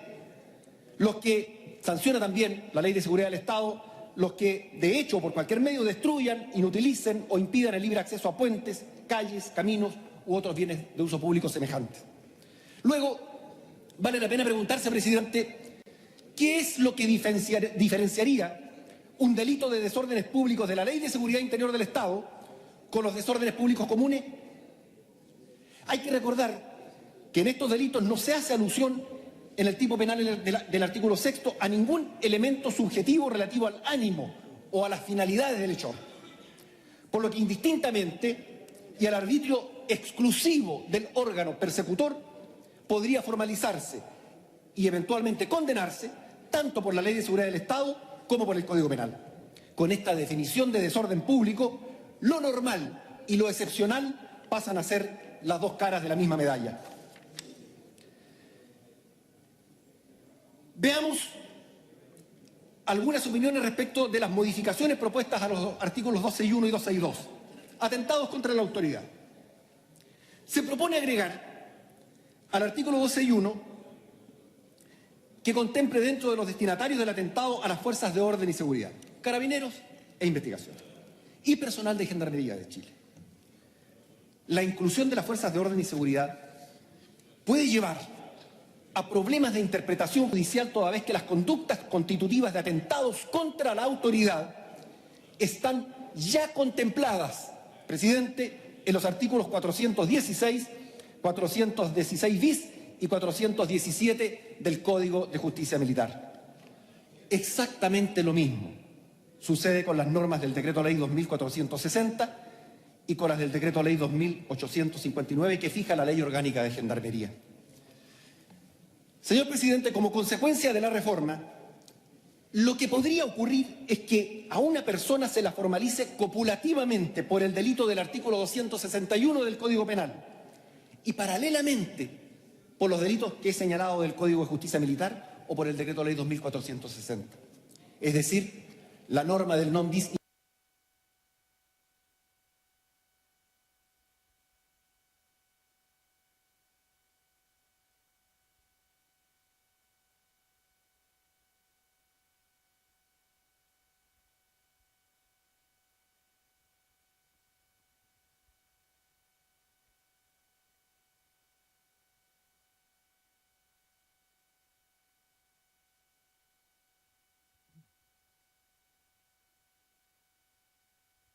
Los que sanciona también la Ley de Seguridad del Estado, los que de hecho por cualquier medio destruyan, inutilicen o impidan el libre acceso a puentes, calles, caminos u otros bienes de uso público semejantes. Luego, vale la pena preguntarse, presidente, ¿qué es lo que diferenciaría un delito de desórdenes públicos de la Ley de Seguridad Interior del Estado con los desórdenes públicos comunes? Hay que recordar que en estos delitos no se hace alusión en el tipo penal del artículo 6 a ningún elemento subjetivo relativo al ánimo o a las finalidades del hecho, por lo que indistintamente y al arbitrio exclusivo del órgano persecutor podría formalizarse y eventualmente condenarse tanto por la Ley de Seguridad del Estado como por el Código Penal. Con esta definición de desorden público, lo normal y lo excepcional pasan a ser las dos caras de la misma medalla. Veamos algunas opiniones respecto de las modificaciones propuestas a los artículos 261 y 262. Atentados contra la autoridad. Se propone agregar al artículo 261 que contemple dentro de los destinatarios del atentado a las fuerzas de orden y seguridad, carabineros e investigación, y personal de Gendarmería de Chile. La inclusión de las fuerzas de orden y seguridad puede llevar a problemas de interpretación judicial toda vez que las conductas constitutivas de atentados contra la autoridad están ya contempladas, presidente, en los artículos 416, 416 bis y 417 del Código de Justicia Militar. Exactamente lo mismo sucede con las normas del Decreto Ley 2460 y con las del Decreto Ley 2859 que fija la Ley Orgánica de Gendarmería. Señor presidente, como consecuencia de la reforma, Lo que podría ocurrir es que a una persona se la formalice copulativamente por el delito del artículo 261 del Código Penal y paralelamente por los delitos que he señalado del Código de Justicia Militar o por el Decreto Ley 2460. Es decir, la norma del non bis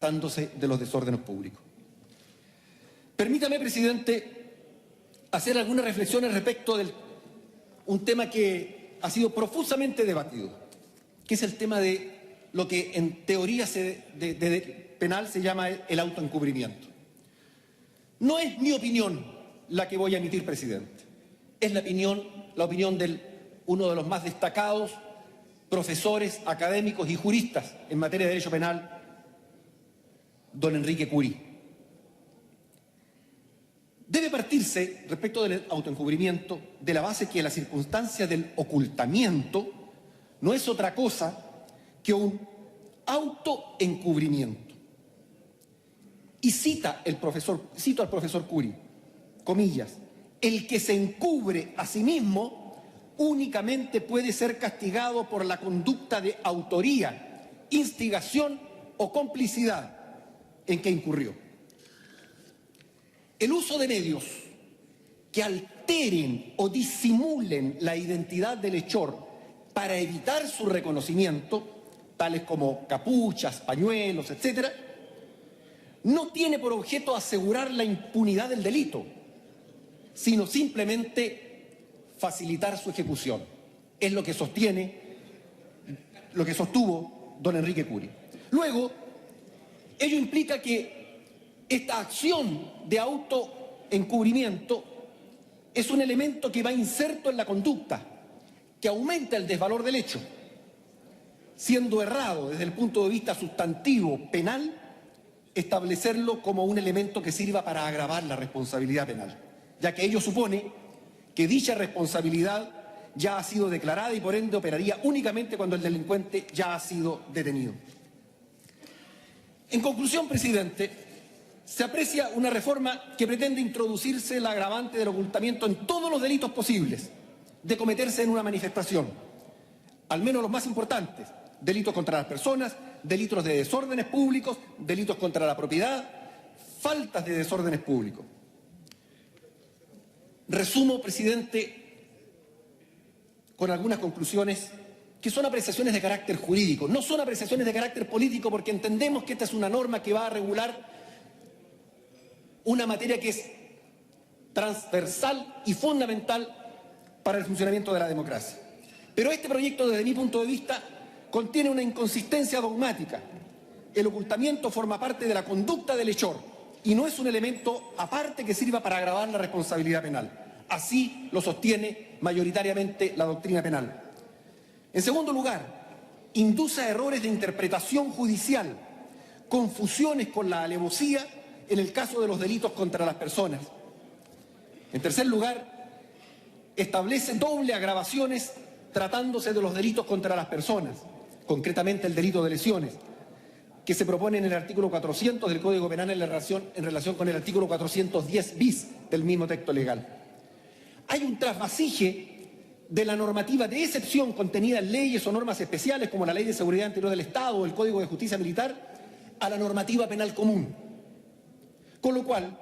de los desórdenes públicos. Permítame, presidente, hacer algunas reflexiones respecto de un tema que ha sido profusamente debatido, que es el tema de lo que en teoría penal se llama el autoencubrimiento. No es mi opinión la que voy a emitir, presidente. Es la opinión de uno de los más destacados profesores, académicos y juristas en materia de derecho penal, don Enrique Curí. Debe partirse, respecto del autoencubrimiento, de la base que la circunstancia del ocultamiento no es otra cosa que un autoencubrimiento. Y cito al profesor Curí, comillas, el que se encubre a sí mismo únicamente puede ser castigado por la conducta de autoría, instigación o complicidad en que incurrió. El uso de medios que alteren o disimulen la identidad del hechor para evitar su reconocimiento, tales como capuchas, pañuelos, etc., no tiene por objeto asegurar la impunidad del delito, sino simplemente facilitar su ejecución. Es lo que sostuvo don Enrique Curí. Luego, ello implica que esta acción de autoencubrimiento es un elemento que va inserto en la conducta, que aumenta el desvalor del hecho, siendo errado desde el punto de vista sustantivo penal establecerlo como un elemento que sirva para agravar la responsabilidad penal, ya que ello supone que dicha responsabilidad ya ha sido declarada y por ende operaría únicamente cuando el delincuente ya ha sido detenido. En conclusión, presidente, se aprecia una reforma que pretende introducirse el agravante del ocultamiento en todos los delitos posibles de cometerse en una manifestación, al menos los más importantes: delitos contra las personas, delitos de desórdenes públicos, delitos contra la propiedad, faltas de desórdenes públicos. Resumo, presidente, con algunas conclusiones que son apreciaciones de carácter jurídico, no son apreciaciones de carácter político, porque entendemos que esta es una norma que va a regular una materia que es transversal y fundamental para el funcionamiento de la democracia. Pero este proyecto, desde mi punto de vista, contiene una inconsistencia dogmática. El ocultamiento forma parte de la conducta del hechor y no es un elemento aparte que sirva para agravar la responsabilidad penal. Así lo sostiene mayoritariamente la doctrina penal. En segundo lugar, induce a errores de interpretación judicial, confusiones con la alevosía en el caso de los delitos contra las personas. En tercer lugar, establece doble agravaciones tratándose de los delitos contra las personas, concretamente el delito de lesiones, que se propone en el artículo 400 del Código Penal en relación con el artículo 410 bis del mismo texto legal. Hay un trasvasije de la normativa de excepción contenida en leyes o normas especiales como la Ley de Seguridad Interior del Estado o el Código de Justicia Militar a la normativa penal común. Con lo cual,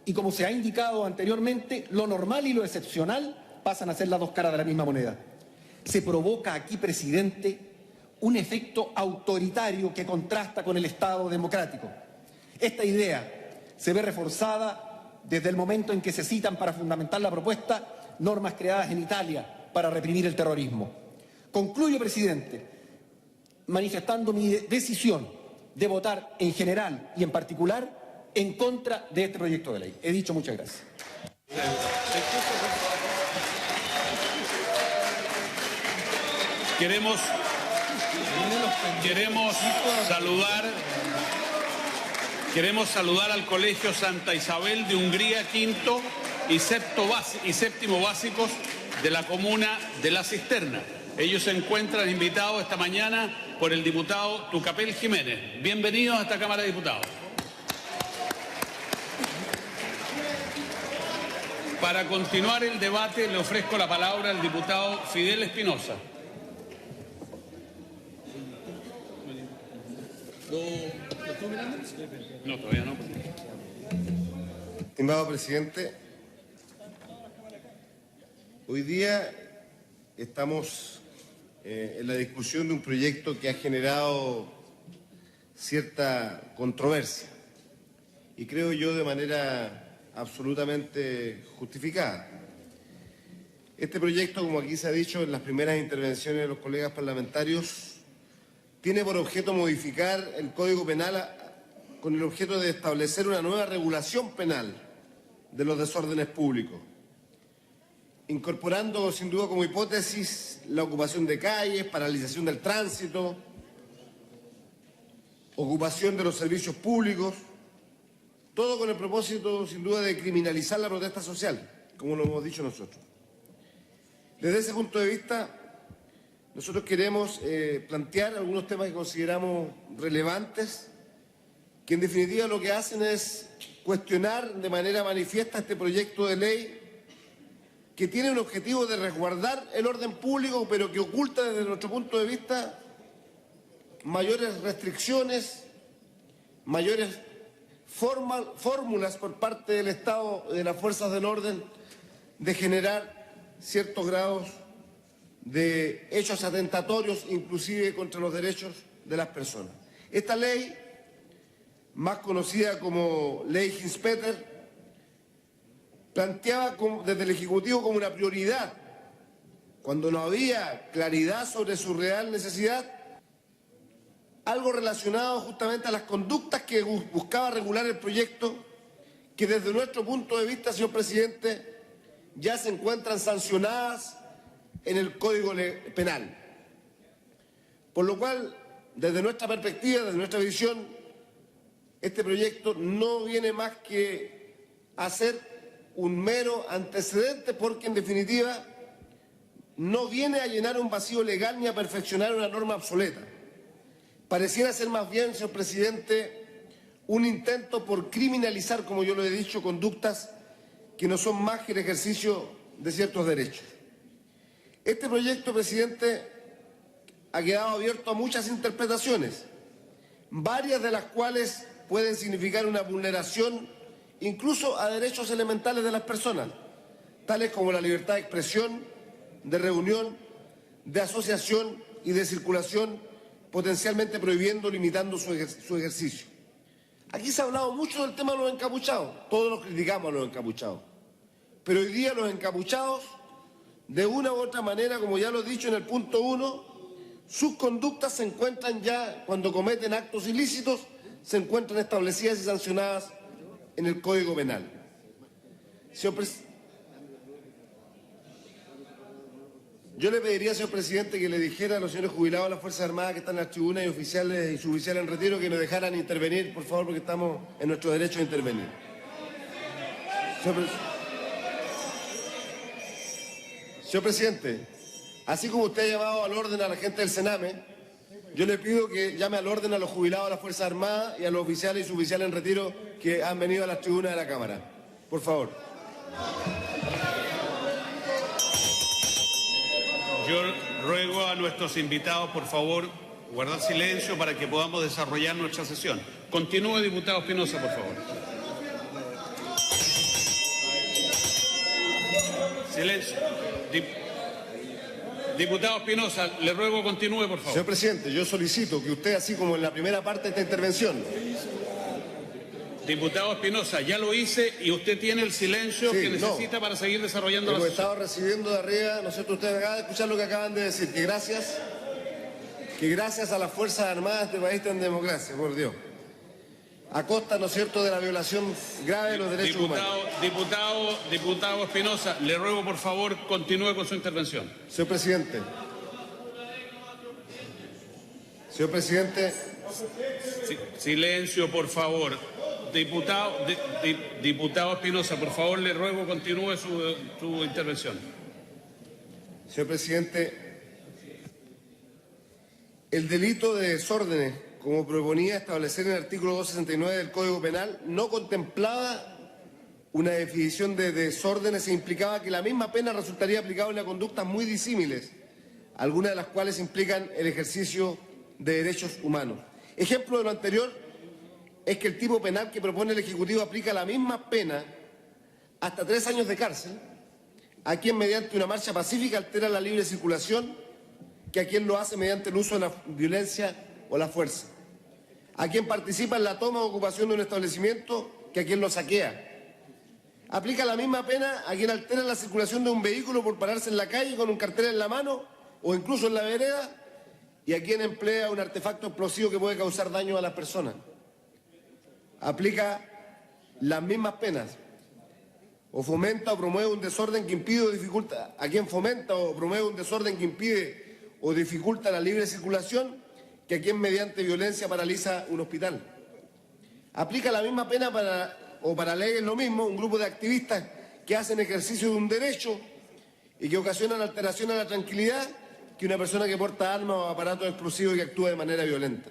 y como se ha indicado anteriormente, lo normal y lo excepcional pasan a ser las dos caras de la misma moneda. Se provoca aquí, presidente, un efecto autoritario que contrasta con el Estado democrático. Esta idea se ve reforzada desde el momento en que se citan para fundamentar la propuesta normas creadas en Italia para reprimir el terrorismo. Concluyo, presidente, manifestando mi decisión de votar en general y en particular en contra de este proyecto de ley. He dicho, muchas gracias. Queremos saludar al Colegio Santa Isabel de Hungría, quinto y séptimo básicos de la comuna de La Cisterna. Ellos se encuentran invitados esta mañana por el diputado Tucapel Jiménez. Bienvenidos a esta Cámara de Diputados. Para continuar el debate, le ofrezco la palabra al diputado Fidel Espinosa. No, todavía no. Estimado presidente, hoy día estamos en la discusión de un proyecto que ha generado cierta controversia y creo yo de manera absolutamente justificada. Este proyecto, como aquí se ha dicho en las primeras intervenciones de los colegas parlamentarios, tiene por objeto modificar el Código Penal con el objeto de establecer una nueva regulación penal de los desórdenes públicos, incorporando sin duda como hipótesis la ocupación de calles, paralización del tránsito, ocupación de los servicios públicos, todo con el propósito sin duda de criminalizar la protesta social, como lo hemos dicho nosotros. Desde ese punto de vista, nosotros queremos plantear algunos temas que consideramos relevantes, que en definitiva lo que hacen es cuestionar de manera manifiesta este proyecto de ley que tiene un objetivo de resguardar el orden público, pero que oculta desde nuestro punto de vista mayores restricciones, mayores fórmulas por parte del Estado y de las fuerzas del orden de generar ciertos grados de hechos atentatorios, inclusive contra los derechos de las personas. Esta ley, más conocida como Ley Hinspeter, planteaba desde el Ejecutivo como una prioridad, cuando no había claridad sobre su real necesidad, algo relacionado justamente a las conductas que buscaba regular el proyecto, que desde nuestro punto de vista, señor presidente, ya se encuentran sancionadas en el Código Penal. Por lo cual, desde nuestra perspectiva, desde nuestra visión, este proyecto no viene más que a ser un mero antecedente, porque en definitiva no viene a llenar un vacío legal ni a perfeccionar una norma obsoleta. Pareciera ser más bien, señor presidente, un intento por criminalizar, como yo lo he dicho, conductas que no son más que el ejercicio de ciertos derechos. Este proyecto, presidente, ha quedado abierto a muchas interpretaciones, varias de las cuales pueden significar una vulneración incluso a derechos elementales de las personas, tales como la libertad de expresión, de reunión, de asociación y de circulación, potencialmente prohibiendo o limitando su ejercicio. Aquí se ha hablado mucho del tema de los encapuchados, todos los criticamos a los encapuchados, pero hoy día los encapuchados, de una u otra manera, como ya lo he dicho en el punto 1, sus conductas se encuentran ya, cuando cometen actos ilícitos, se encuentran establecidas y sancionadas en el Código Penal. Yo le pediría, señor presidente, que le dijera a los señores jubilados de las Fuerzas Armadas que están en las tribunas y oficiales y suboficiales en retiro que nos dejaran intervenir, por favor, porque estamos en nuestro derecho a intervenir. Señor presidente, así como usted ha llamado al orden a la gente del Sename, yo le pido que llame al orden a los jubilados de las Fuerzas Armadas y a los oficiales y suboficiales en retiro que han venido a las tribunas de la Cámara. Por favor. Yo ruego a nuestros invitados, por favor, guardar silencio para que podamos desarrollar nuestra sesión. Continúe, diputado Espinosa, por favor. Silencio. Diputado Espinosa, le ruego continúe, por favor. Señor presidente, yo solicito que usted, así como en la primera parte de esta intervención... Diputado Espinosa, ya lo hice y usted tiene el silencio que necesita para seguir desarrollando la sesión. Hemos estado recibiendo de arriba, ¿no es cierto? Usted acaba de escuchar lo que acaban de decir, que gracias a las Fuerzas Armadas este país está en democracia, por Dios. A costa, ¿no es cierto?, de la violación grave de los derechos humanos. Diputado Espinosa, le ruego por favor continúe con su intervención. Señor presidente, Señor presidente. Silencio, por favor. Diputado Espinosa, por favor, le ruego continúe su intervención. Señor presidente, el delito de desórdenes, como proponía establecer en el artículo 269 del Código Penal, no contemplaba una definición de desórdenes e implicaba que la misma pena resultaría aplicable a conductas muy disímiles, algunas de las cuales implican el ejercicio de derechos humanos. Ejemplo de lo anterior es que el tipo penal que propone el Ejecutivo aplica la misma pena, hasta 3 años de cárcel, a quien mediante una marcha pacífica altera la libre circulación que a quien lo hace mediante el uso de la violencia o la fuerza, a quien participa en la toma o ocupación de un establecimiento que a quien lo saquea. Aplica la misma pena a quien altera la circulación de un vehículo por pararse en la calle con un cartel en la mano o incluso en la vereda y a quien emplea un artefacto explosivo que puede causar daño a las personas. Aplica las mismas penas o fomenta o promueve un desorden que impide o dificulta a quien fomenta o promueve un desorden que impide o dificulta la libre circulación que a quien mediante violencia paraliza un hospital. Aplica la misma pena para leyes lo mismo, un grupo de activistas que hacen ejercicio de un derecho y que ocasionan alteración a la tranquilidad que una persona que porta armas o aparatos explosivos y que actúa de manera violenta.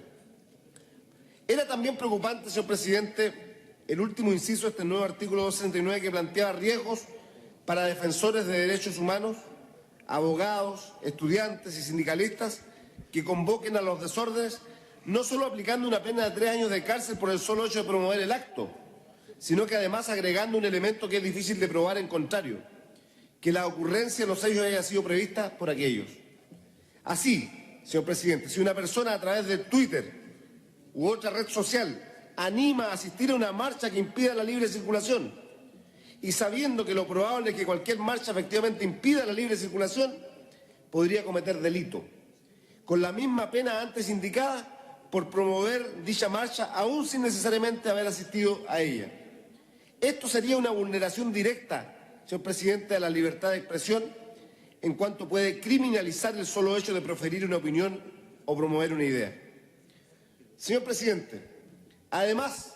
Era también preocupante, señor presidente, el último inciso de este nuevo artículo 269 que planteaba riesgos para defensores de derechos humanos, abogados, estudiantes y sindicalistas que convoquen a los desórdenes, no solo aplicando una pena de 3 años de cárcel por el solo hecho de promover el acto, sino que además agregando un elemento que es difícil de probar en contrario, que la ocurrencia de los hechos haya sido prevista por aquellos. Así, señor presidente, si una persona a través de Twitter u otra red social anima a asistir a una marcha que impida la libre circulación y sabiendo que lo probable es que cualquier marcha efectivamente impida la libre circulación, podría cometer delito, con la misma pena antes indicada por promover dicha marcha aún sin necesariamente haber asistido a ella. Esto sería una vulneración directa, señor presidente, de la libertad de expresión, en cuanto puede criminalizar el solo hecho de proferir una opinión o promover una idea. Señor presidente, además,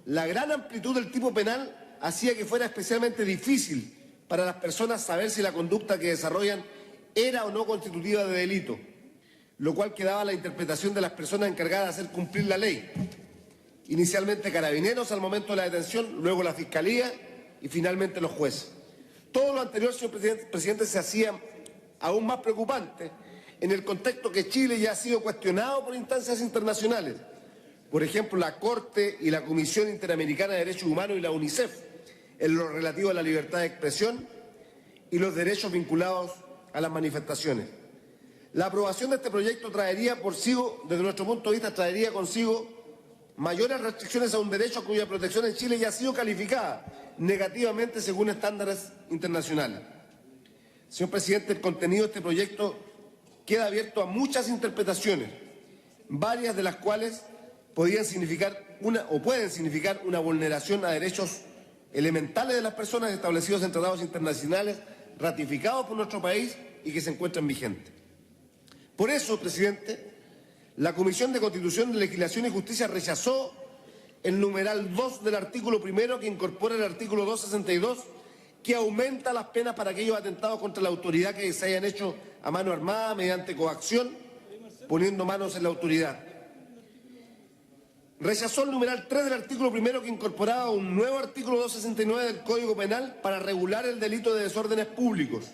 la gran amplitud del tipo penal hacía que fuera especialmente difícil para las personas saber si la conducta que desarrollan era o no constitutiva de delito, lo cual quedaba a la interpretación de las personas encargadas de hacer cumplir la ley. Inicialmente Carabineros al momento de la detención, luego la Fiscalía y finalmente los jueces. Todo lo anterior, señor presidente, se hacía aún más preocupante en el contexto que Chile ya ha sido cuestionado por instancias internacionales. Por ejemplo, la Corte y la Comisión Interamericana de Derechos Humanos y la UNICEF, en lo relativo a la libertad de expresión y los derechos vinculados a las manifestaciones. La aprobación de este proyecto traería desde nuestro punto de vista, traería consigo mayores restricciones a un derecho cuya protección en Chile ya ha sido calificada negativamente según estándares internacionales. Señor presidente, el contenido de este proyecto queda abierto a muchas interpretaciones, varias de las cuales pueden significar una vulneración a derechos elementales de las personas establecidos en tratados internacionales ratificados por nuestro país y que se encuentran vigentes. Por eso, presidente, la Comisión de Constitución, Legislación y Justicia rechazó el numeral 2 del artículo 1 que incorpora el artículo 262 que aumenta las penas para aquellos atentados contra la autoridad que se hayan hecho a mano armada mediante coacción, poniendo manos en la autoridad. Rechazó el numeral 3 del artículo 1 que incorporaba un nuevo artículo 269 del Código Penal para regular el delito de desórdenes públicos.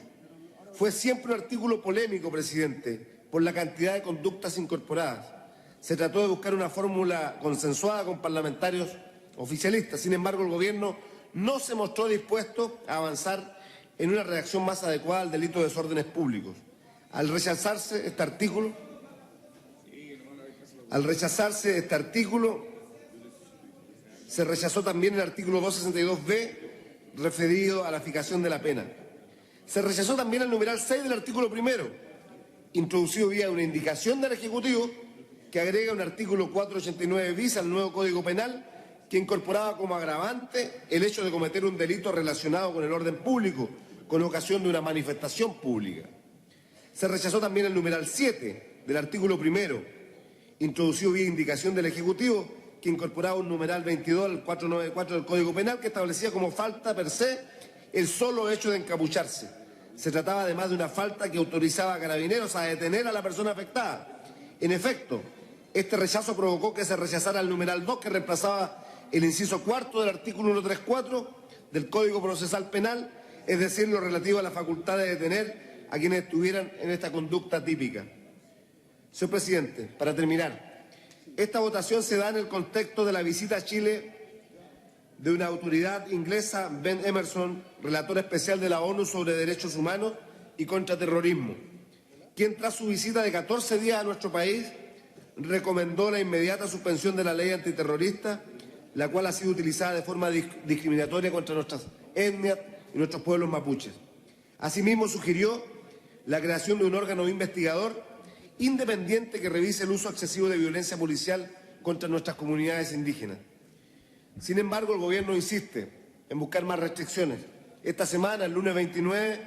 Fue siempre un artículo polémico, presidente, por la cantidad de conductas incorporadas. Se trató de buscar una fórmula consensuada con parlamentarios oficialistas. Sin embargo, el Gobierno no se mostró dispuesto a avanzar en una redacción más adecuada al delito de desórdenes públicos. Al rechazarse este artículo, se rechazó también el artículo 262b referido a la fijación de la pena. Se rechazó también el numeral 6 del artículo 1, introducido vía una indicación del Ejecutivo que agrega un artículo 489 bis al nuevo Código Penal que incorporaba como agravante el hecho de cometer un delito relacionado con el orden público con ocasión de una manifestación pública. Se rechazó también el numeral 7 del artículo 1, introducido vía indicación del Ejecutivo, que incorporaba un numeral 22 al 494 del Código Penal que establecía como falta per se el solo hecho de encapucharse. Se trataba además de una falta que autorizaba a Carabineros a detener a la persona afectada. En efecto, este rechazo provocó que se rechazara el numeral 2 que reemplazaba el inciso cuarto del artículo 134 del Código Procesal Penal, es decir, lo relativo a la facultad de detener a quienes estuvieran en esta conducta típica. Señor Presidente, para terminar, esta votación se da en el contexto de la visita a Chile de una autoridad inglesa, Ben Emerson, relator especial de la ONU sobre derechos humanos y contraterrorismo, quien tras su visita de 14 días a nuestro país recomendó la inmediata suspensión de la ley antiterrorista, la cual ha sido utilizada de forma discriminatoria contra nuestras etnias y nuestros pueblos mapuches. Asimismo, sugirió la creación de un órgano investigador independiente que revise el uso excesivo de violencia policial contra nuestras comunidades indígenas. Sin embargo, el Gobierno insiste en buscar más restricciones. Esta semana, el lunes 29,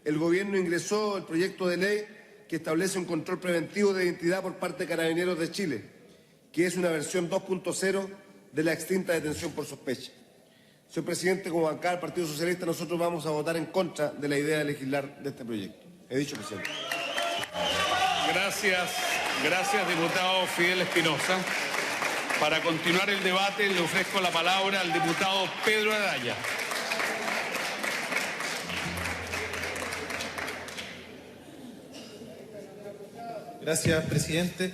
el Gobierno ingresó el proyecto de ley que establece un control preventivo de identidad por parte de Carabineros de Chile, que es una versión 2.0 de la extinta detención por sospecha. Señor Presidente, como bancada del Partido Socialista, nosotros vamos a votar en contra de la idea de legislar de este proyecto. He dicho, presidente. Gracias, diputado Fidel Espinosa. Para continuar el debate, le ofrezco la palabra al diputado Pedro Araya. Gracias, presidente.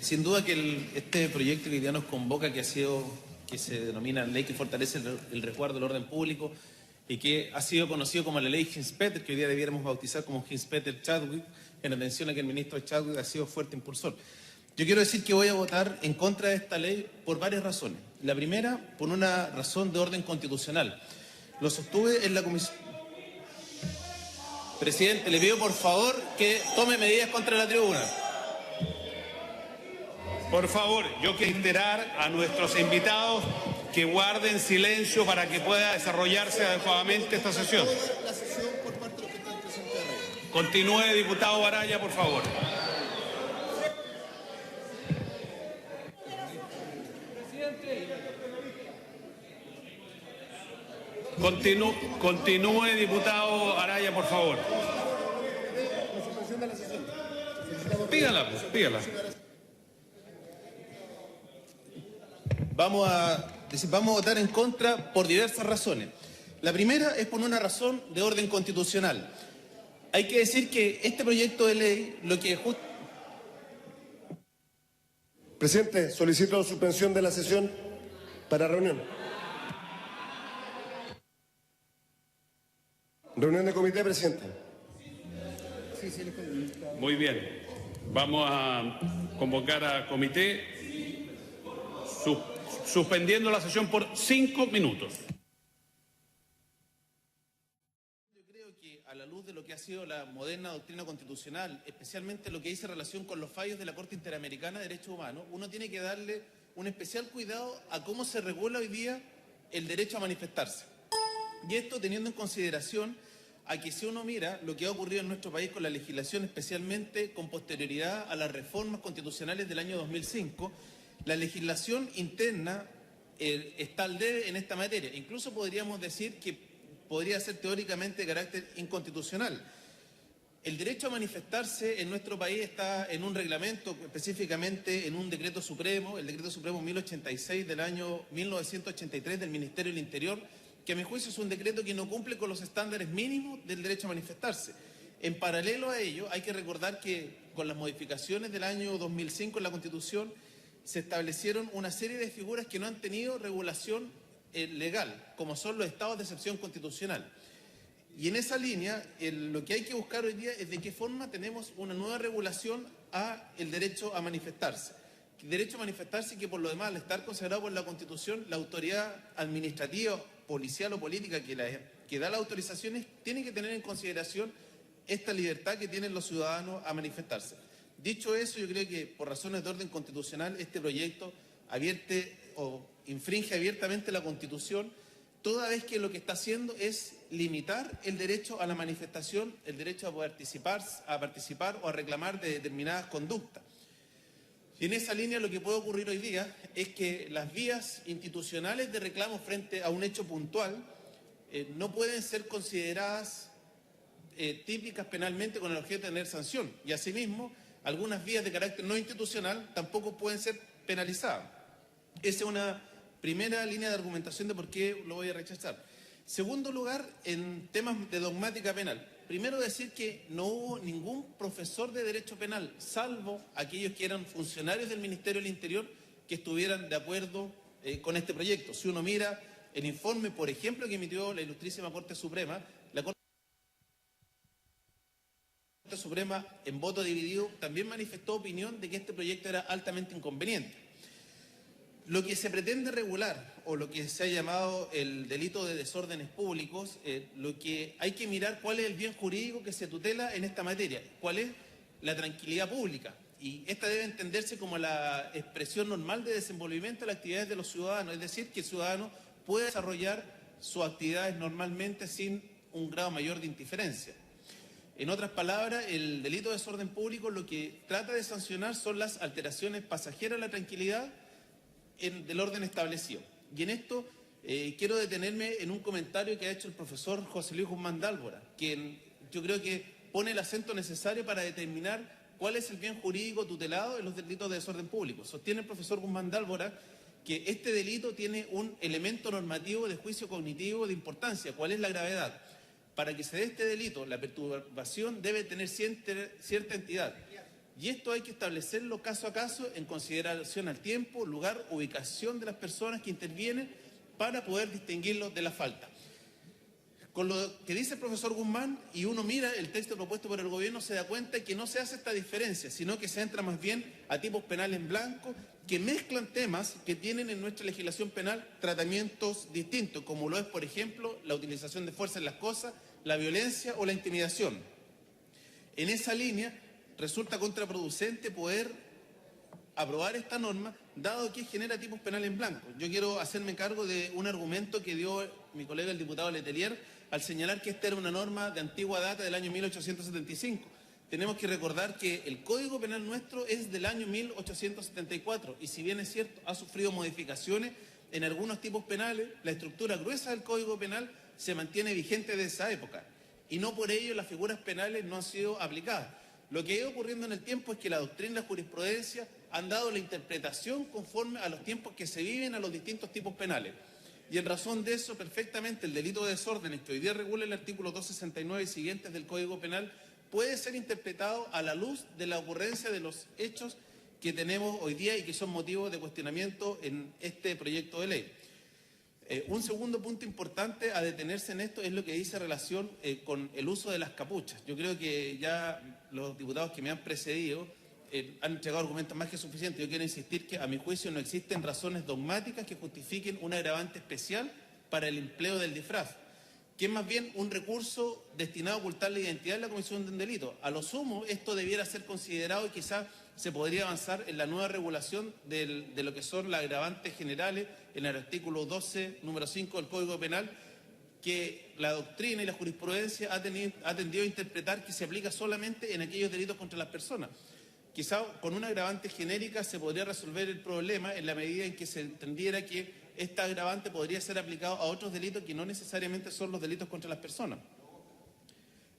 Sin duda que este proyecto que hoy día nos convoca, que se denomina Ley que fortalece el resguardo del orden público y que ha sido conocido como la Ley Hinz-Peter, que hoy día debiéramos bautizar como Hinz-Peter-Chadwick, en atención a que el ministro Chadwick ha sido fuerte impulsor. Yo quiero decir que voy a votar en contra de esta ley por varias razones. La primera, por una razón de orden constitucional. Lo sostuve en la comisión. Presidente, le pido por favor que tome medidas contra la tribuna. Por favor, yo quiero reiterar a nuestros invitados que guarden silencio para que pueda desarrollarse adecuadamente esta sesión. Continúe, diputado Araya, por favor. Continúe, diputado Araya, por favor. Pídala. Vamos a votar en contra por diversas razones. La primera es por una razón de orden constitucional. Hay que decir que este proyecto de ley lo que Presidente, solicito suspensión de la sesión para reunión. Reunión de comité, presidente. Muy bien. Vamos a convocar a comité, suspendiendo la sesión por 5 minutos. Yo creo que a la luz de lo que ha sido la moderna doctrina constitucional, especialmente lo que dice relación con los fallos de la Corte Interamericana de Derechos Humanos, uno tiene que darle un especial cuidado a cómo se regula hoy día el derecho a manifestarse. Y esto teniendo en consideración a que si uno mira lo que ha ocurrido en nuestro país con la legislación, especialmente con posterioridad a las reformas constitucionales del año 2005, la legislación interna está al debe en esta materia. Incluso podríamos decir que podría ser teóricamente de carácter inconstitucional. El derecho a manifestarse en nuestro país está en un reglamento, específicamente en un decreto supremo, el decreto supremo 1086 del año 1983 del Ministerio del Interior, que a mi juicio es un decreto que no cumple con los estándares mínimos del derecho a manifestarse. En paralelo a ello, hay que recordar que con las modificaciones del año 2005 en la Constitución se establecieron una serie de figuras que no han tenido regulación legal, como son los estados de excepción constitucional. Y en esa línea, lo que hay que buscar hoy día es de qué forma tenemos una nueva regulación al derecho a manifestarse. Derecho a manifestarse que por lo demás, al estar consagrado por la Constitución, la autoridad administrativa, policial o política que da las autorizaciones tiene que tener en consideración esta libertad que tienen los ciudadanos a manifestarse. Dicho eso, yo creo que por razones de orden constitucional este proyecto infringe abiertamente la Constitución, toda vez que lo que está haciendo es limitar el derecho a la manifestación, el derecho a participar o a reclamar de determinadas conductas. Y en esa línea lo que puede ocurrir hoy día es que las vías institucionales de reclamo frente a un hecho puntual no pueden ser consideradas típicas penalmente con el objeto de tener sanción. Y asimismo, algunas vías de carácter no institucional tampoco pueden ser penalizadas. Esa es una primera línea de argumentación de por qué lo voy a rechazar. Segundo lugar, en temas de dogmática penal. Primero decir que no hubo ningún profesor de Derecho Penal, salvo aquellos que eran funcionarios del Ministerio del Interior, que estuvieran de acuerdo con este proyecto. Si uno mira el informe, por ejemplo, que emitió la Ilustrísima Corte Suprema, la Corte Suprema, en voto dividido, también manifestó opinión de que este proyecto era altamente inconveniente. Lo que se pretende regular, o lo que se ha llamado el delito de desórdenes públicos, lo que hay que mirar cuál es el bien jurídico que se tutela en esta materia, cuál es la tranquilidad pública. Y esta debe entenderse como la expresión normal de desenvolvimiento de las actividades de los ciudadanos, es decir, que el ciudadano puede desarrollar sus actividades normalmente sin un grado mayor de indiferencia. En otras palabras, el delito de desorden público lo que trata de sancionar son las alteraciones pasajeras a la tranquilidad del orden establecido. Y en esto quiero detenerme en un comentario que ha hecho el profesor José Luis Guzmán Dálvora, quien yo creo que pone el acento necesario para determinar cuál es el bien jurídico tutelado en los delitos de desorden público. Sostiene el profesor Guzmán Dálvora que este delito tiene un elemento normativo de juicio cognitivo de importancia. ¿Cuál es la gravedad? Para que se dé este delito, la perturbación debe tener cierta entidad. Y esto hay que establecerlo caso a caso en consideración al tiempo, lugar, ubicación de las personas que intervienen para poder distinguirlo de la falta. Con lo que dice el profesor Guzmán, y uno mira el texto propuesto por el gobierno, se da cuenta que no se hace esta diferencia, sino que se entra más bien a tipos penales en blanco que mezclan temas que tienen en nuestra legislación penal tratamientos distintos, como lo es, por ejemplo, la utilización de fuerza en las cosas, la violencia o la intimidación. En esa línea, resulta contraproducente poder aprobar esta norma, dado que genera tipos penales en blanco. Yo quiero hacerme cargo de un argumento que dio mi colega el diputado Letelier al señalar que esta era una norma de antigua data del año 1875. Tenemos que recordar que el Código Penal nuestro es del año 1874 y si bien es cierto, ha sufrido modificaciones en algunos tipos penales, la estructura gruesa del Código Penal se mantiene vigente de esa época y no por ello las figuras penales no han sido aplicadas. Lo que ha ido ocurriendo en el tiempo es que la doctrina y la jurisprudencia han dado la interpretación conforme a los tiempos que se viven a los distintos tipos penales. Y en razón de eso, perfectamente, el delito de desórdenes que hoy día regula el artículo 269 y siguientes del Código Penal puede ser interpretado a la luz de la ocurrencia de los hechos que tenemos hoy día y que son motivo de cuestionamiento en este proyecto de ley. Un segundo punto importante a detenerse en esto es lo que dice relación con el uso de las capuchas. Yo creo que ya los diputados que me han precedido han entregado argumentos más que suficientes. Yo quiero insistir que a mi juicio no existen razones dogmáticas que justifiquen un agravante especial para el empleo del disfraz, que es más bien un recurso destinado a ocultar la identidad de la comisión de un delito. A lo sumo, esto debiera ser considerado y quizás se podría avanzar en la nueva regulación de lo que son las agravantes generales en el artículo 12, número 5 del Código Penal, que la doctrina y la jurisprudencia ha tendido a interpretar que se aplica solamente en aquellos delitos contra las personas. Quizá con una agravante genérica se podría resolver el problema en la medida en que se entendiera que esta agravante podría ser aplicado a otros delitos que no necesariamente son los delitos contra las personas.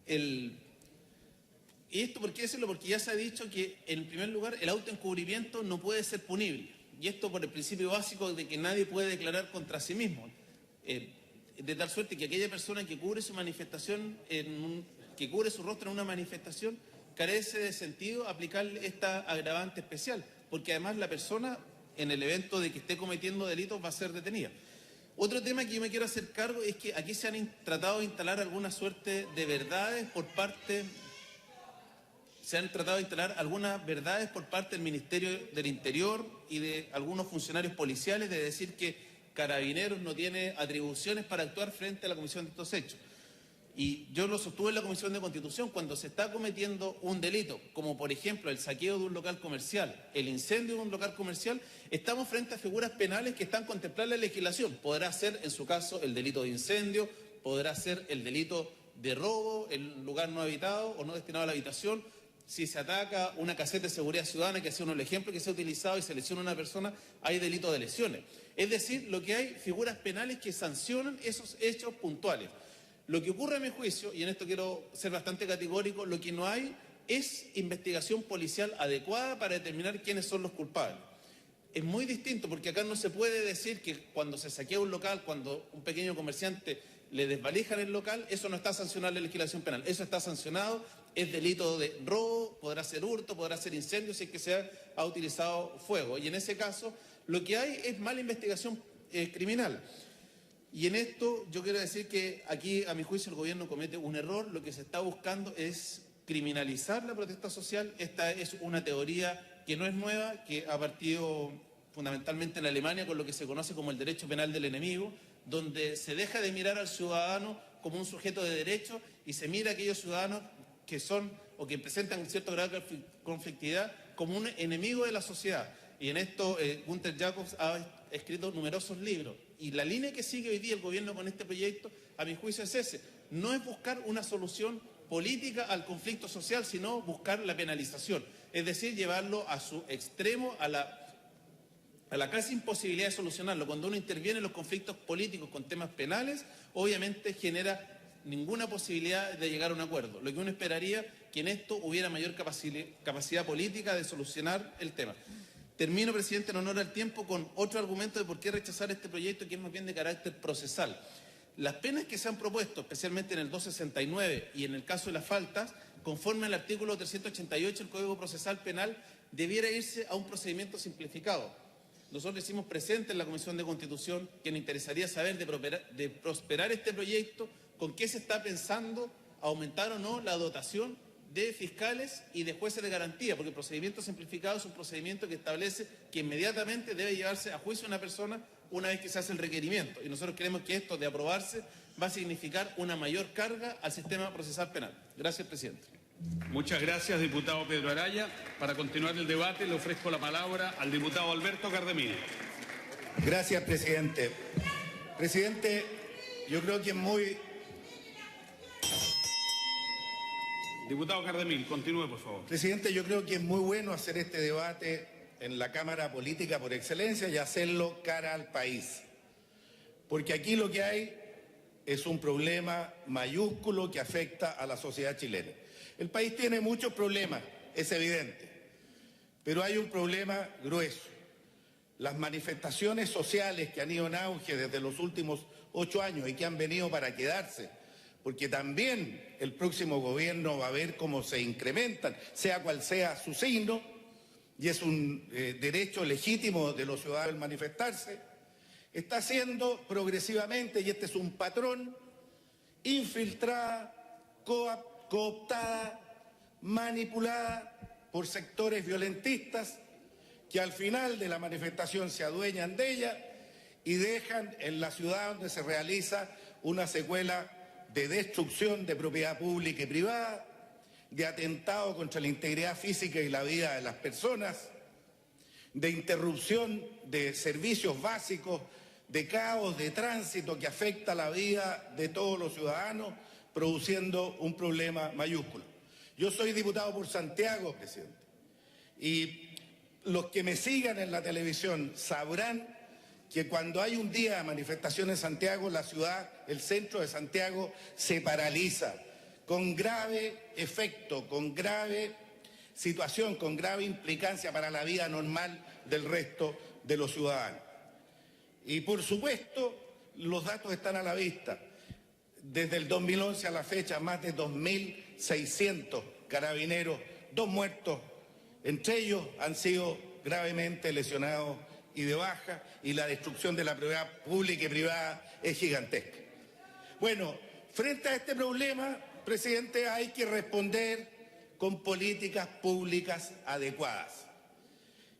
¿Y esto por qué decirlo? Porque ya se ha dicho que, en primer lugar, el autoencubrimiento no puede ser punible. Y esto por el principio básico de que nadie puede declarar contra sí mismo. De tal suerte que aquella persona que cubre su manifestación, que cubre su rostro en una manifestación, carece de sentido aplicarle esta agravante especial, porque además la persona, en el evento de que esté cometiendo delitos, va a ser detenida. Otro tema que yo me quiero hacer cargo es que aquí se han tratado de instalar alguna suerte de verdades por parte... Se han tratado de instalar algunas verdades por parte del Ministerio del Interior y de algunos funcionarios policiales de decir que Carabineros no tiene atribuciones para actuar frente a la comisión de estos hechos. Y yo lo sostuve en la Comisión de Constitución, cuando se está cometiendo un delito, como por ejemplo el saqueo de un local comercial, el incendio de un local comercial, estamos frente a figuras penales que están contempladas en la legislación. Podrá ser, en su caso, el delito de incendio, podrá ser el delito de robo en lugar no habitado o no destinado a la habitación, Si se ataca una caseta de seguridad ciudadana, que ha sido el ejemplo que se ha utilizado, y se lesiona a una persona, hay delito de lesiones. Es decir, lo que hay, figuras penales que sancionan esos hechos puntuales. Lo que ocurre a mi juicio, y en esto quiero ser bastante categórico, lo que no hay es investigación policial adecuada para determinar quiénes son los culpables. Es muy distinto, porque acá no se puede decir que cuando se saquea un local, cuando un pequeño comerciante le desvalijan el local, eso no está sancionado en la legislación penal. Eso está sancionado, es delito de robo, podrá ser hurto, podrá ser incendio si es que se ha utilizado fuego. Y en ese caso, lo que hay es mala investigación criminal. Y en esto yo quiero decir que aquí, a mi juicio, el gobierno comete un error. Lo que se está buscando es criminalizar la protesta social. Esta es una teoría que no es nueva, que ha partido fundamentalmente en Alemania con lo que se conoce como el derecho penal del enemigo, donde se deja de mirar al ciudadano como un sujeto de derecho y se mira a aquellos ciudadanos que son o que presentan cierto grado de conflictividad como un enemigo de la sociedad. Y en esto Günther Jacobs ha escrito numerosos libros. Y la línea que sigue hoy día el gobierno con este proyecto, a mi juicio, es ese. No es buscar una solución política al conflicto social, sino buscar la penalización. Es decir, llevarlo a su extremo, a la casi imposibilidad de solucionarlo. Cuando uno interviene en los conflictos políticos con temas penales, obviamente genera ninguna posibilidad de llegar a un acuerdo. Lo que uno esperaría que en esto hubiera mayor capacidad política de solucionar el tema. Termino, presidente, en honor al tiempo, con otro argumento de por qué rechazar este proyecto, que es más bien de carácter procesal. Las penas que se han propuesto, especialmente en el 269 y en el caso de las faltas, conforme al artículo 388 del Código Procesal Penal, debiera irse a un procedimiento simplificado. Nosotros hicimos presente en la Comisión de Constitución que nos interesaría saber de prosperar este proyecto, con qué se está pensando, aumentar o no la dotación de fiscales y de jueces de garantía, porque el procedimiento simplificado es un procedimiento que establece que inmediatamente debe llevarse a juicio una persona una vez que se hace el requerimiento. Y nosotros creemos que esto, de aprobarse, va a significar una mayor carga al sistema procesal penal. Gracias, presidente. Muchas gracias, diputado Pedro Araya. Para continuar el debate, le ofrezco la palabra al diputado Alberto Cardemil. Gracias, presidente. Presidente, yo creo que es muy... Diputado Cardemil, continúe, por favor. Presidente, yo creo que es muy bueno hacer este debate en la Cámara Política por excelencia y hacerlo cara al país. Porque aquí lo que hay es un problema mayúsculo que afecta a la sociedad chilena. El país tiene muchos problemas, es evidente, pero hay un problema grueso. Las manifestaciones sociales que han ido en auge desde los últimos 8 años y que han venido para quedarse, porque también el próximo gobierno va a ver cómo se incrementan, sea cual sea su signo, y es un derecho legítimo de los ciudadanos el manifestarse, está siendo progresivamente, y este es un patrón, infiltrada, cooptada, manipulada por sectores violentistas que al final de la manifestación se adueñan de ella y dejan en la ciudad donde se realiza una secuela de destrucción de propiedad pública y privada, de atentado contra la integridad física y la vida de las personas, de interrupción de servicios básicos, de caos de tránsito que afecta la vida de todos los ciudadanos, produciendo un problema mayúsculo. Yo soy diputado por Santiago, presidente, y los que me sigan en la televisión sabrán que cuando hay un día de manifestación en Santiago, la ciudad, el centro de Santiago, se paraliza, con grave efecto, con grave situación, con grave implicancia para la vida normal del resto de los ciudadanos. Y por supuesto, los datos están a la vista. Desde el 2011 a la fecha, más de 2.600 carabineros, 2 muertos, entre ellos han sido gravemente lesionados y de baja, y la destrucción de la propiedad pública y privada es gigantesca. Bueno, frente a este problema, presidente, hay que responder con políticas públicas adecuadas.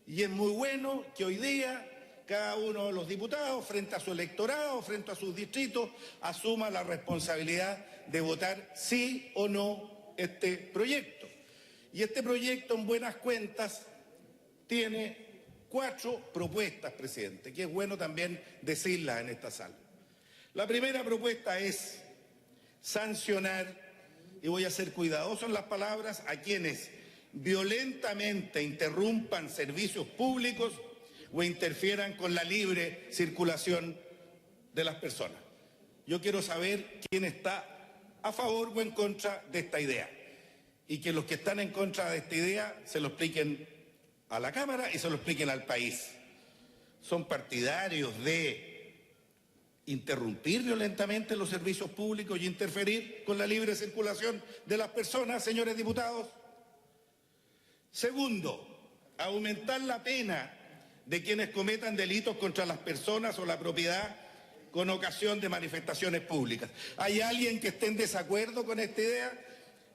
Y es muy bueno que hoy día cada uno de los diputados, frente a su electorado, frente a sus distritos, asuma la responsabilidad de votar sí o no este proyecto. Y este proyecto, en buenas cuentas, tiene 4 propuestas, presidente, que es bueno también decirlas en esta sala. La primera propuesta es sancionar, y voy a ser cuidadoso en las palabras, a quienes violentamente interrumpan servicios públicos o interfieran con la libre circulación de las personas. Yo quiero saber quién está a favor o en contra de esta idea, y que los que están en contra de esta idea se lo expliquen a la Cámara y se lo expliquen al país. ¿Son partidarios de interrumpir violentamente los servicios públicos y interferir con la libre circulación de las personas, señores diputados? Segundo, aumentar la pena de quienes cometan delitos contra las personas o la propiedad con ocasión de manifestaciones públicas. ¿Hay alguien que esté en desacuerdo con esta idea?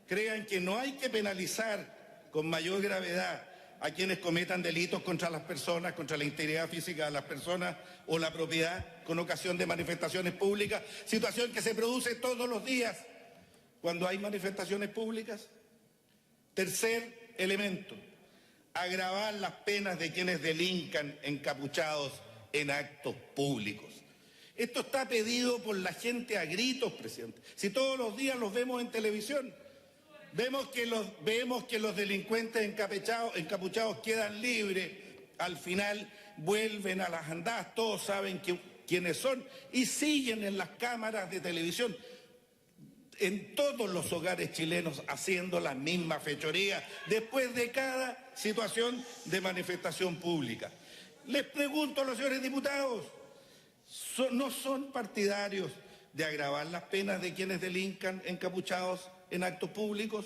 Crean que no hay que penalizar con mayor gravedad a quienes cometan delitos contra las personas, contra la integridad física de las personas o la propiedad con ocasión de manifestaciones públicas, situación que se produce todos los días cuando hay manifestaciones públicas. Tercer elemento, agravar las penas de quienes delincan encapuchados en actos públicos. Esto está pedido por la gente a gritos, presidente. Si todos los días los vemos en televisión, vemos que los delincuentes encapuchados quedan libres, al final vuelven a las andadas, todos saben quiénes son y siguen en las cámaras de televisión en todos los hogares chilenos haciendo la misma fechoría después de cada situación de manifestación pública. Les pregunto a los señores diputados, ¿no son partidarios de agravar las penas de quienes delincan encapuchados en actos públicos?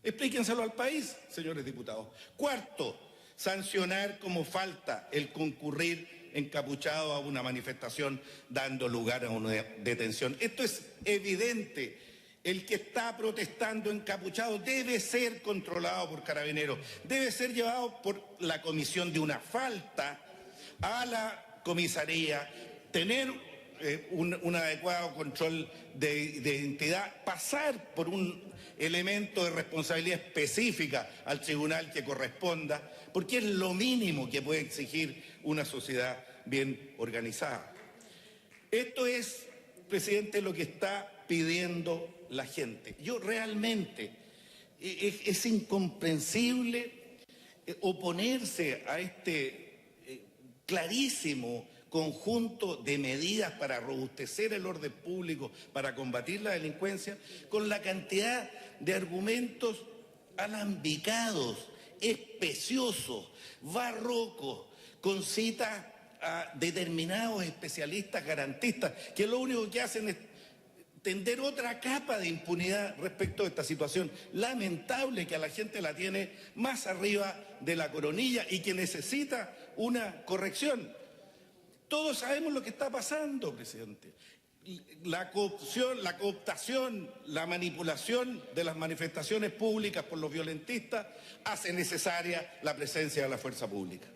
Explíquenselo al país, señores diputados. Cuarto, sancionar como falta el concurrir encapuchado a una manifestación dando lugar a una detención. Esto es evidente. El que está protestando encapuchado debe ser controlado por Carabineros, debe ser llevado por la comisión de una falta a la comisaría, tener un adecuado control de identidad, pasar por un elemento de responsabilidad específica al tribunal que corresponda, porque es lo mínimo que puede exigir una sociedad bien organizada. Esto es, presidente, lo que está pidiendo la gente. Yo realmente, es incomprensible oponerse a este clarísimo conjunto de medidas para robustecer el orden público, para combatir la delincuencia, con la cantidad de argumentos alambicados, especiosos, barrocos, con citas a determinados especialistas garantistas, que lo único que hacen es tender otra capa de impunidad respecto a esta situación lamentable que a la gente la tiene más arriba de la coronilla y que necesita una corrección. Todos sabemos lo que está pasando, presidente. La cooptación, la manipulación de las manifestaciones públicas por los violentistas hace necesaria la presencia de la fuerza pública.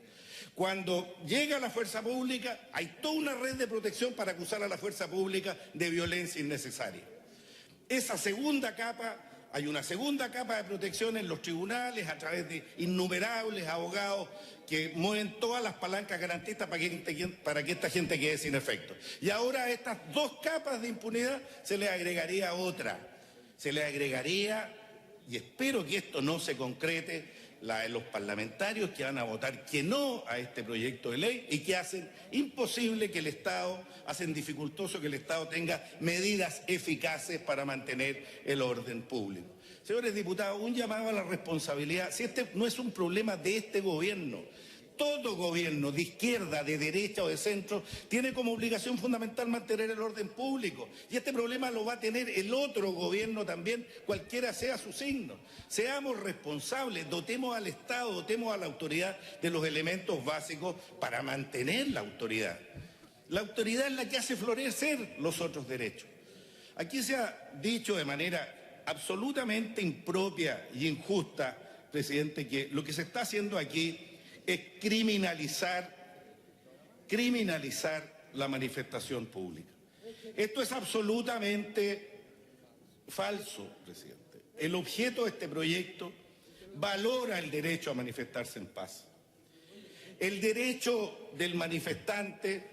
Cuando llega la fuerza pública, hay toda una red de protección para acusar a la fuerza pública de violencia innecesaria. Esa segunda capa, hay una segunda capa de protección en los tribunales a través de innumerables abogados que mueven todas las palancas garantistas para que esta gente quede sin efecto. Y ahora a estas dos capas de impunidad se le agregaría otra. Se le agregaría, y espero que esto no se concrete, la de los parlamentarios que van a votar que no a este proyecto de ley y que hacen imposible que el Estado, hacen dificultoso que el Estado tenga medidas eficaces para mantener el orden público. Señores diputados, un llamado a la responsabilidad. Si este no es un problema de este gobierno, todo gobierno de izquierda, de derecha o de centro tiene como obligación fundamental mantener el orden público. Y este problema lo va a tener el otro gobierno también, cualquiera sea su signo. Seamos responsables, dotemos al Estado, dotemos a la autoridad de los elementos básicos para mantener la autoridad. La autoridad es la que hace florecer los otros derechos. Aquí se ha dicho de manera absolutamente impropia y injusta, presidente, que lo que se está haciendo aquí es criminalizar la manifestación pública. Esto es absolutamente falso, presidente. El objeto de este proyecto valora el derecho a manifestarse en paz. El derecho del manifestante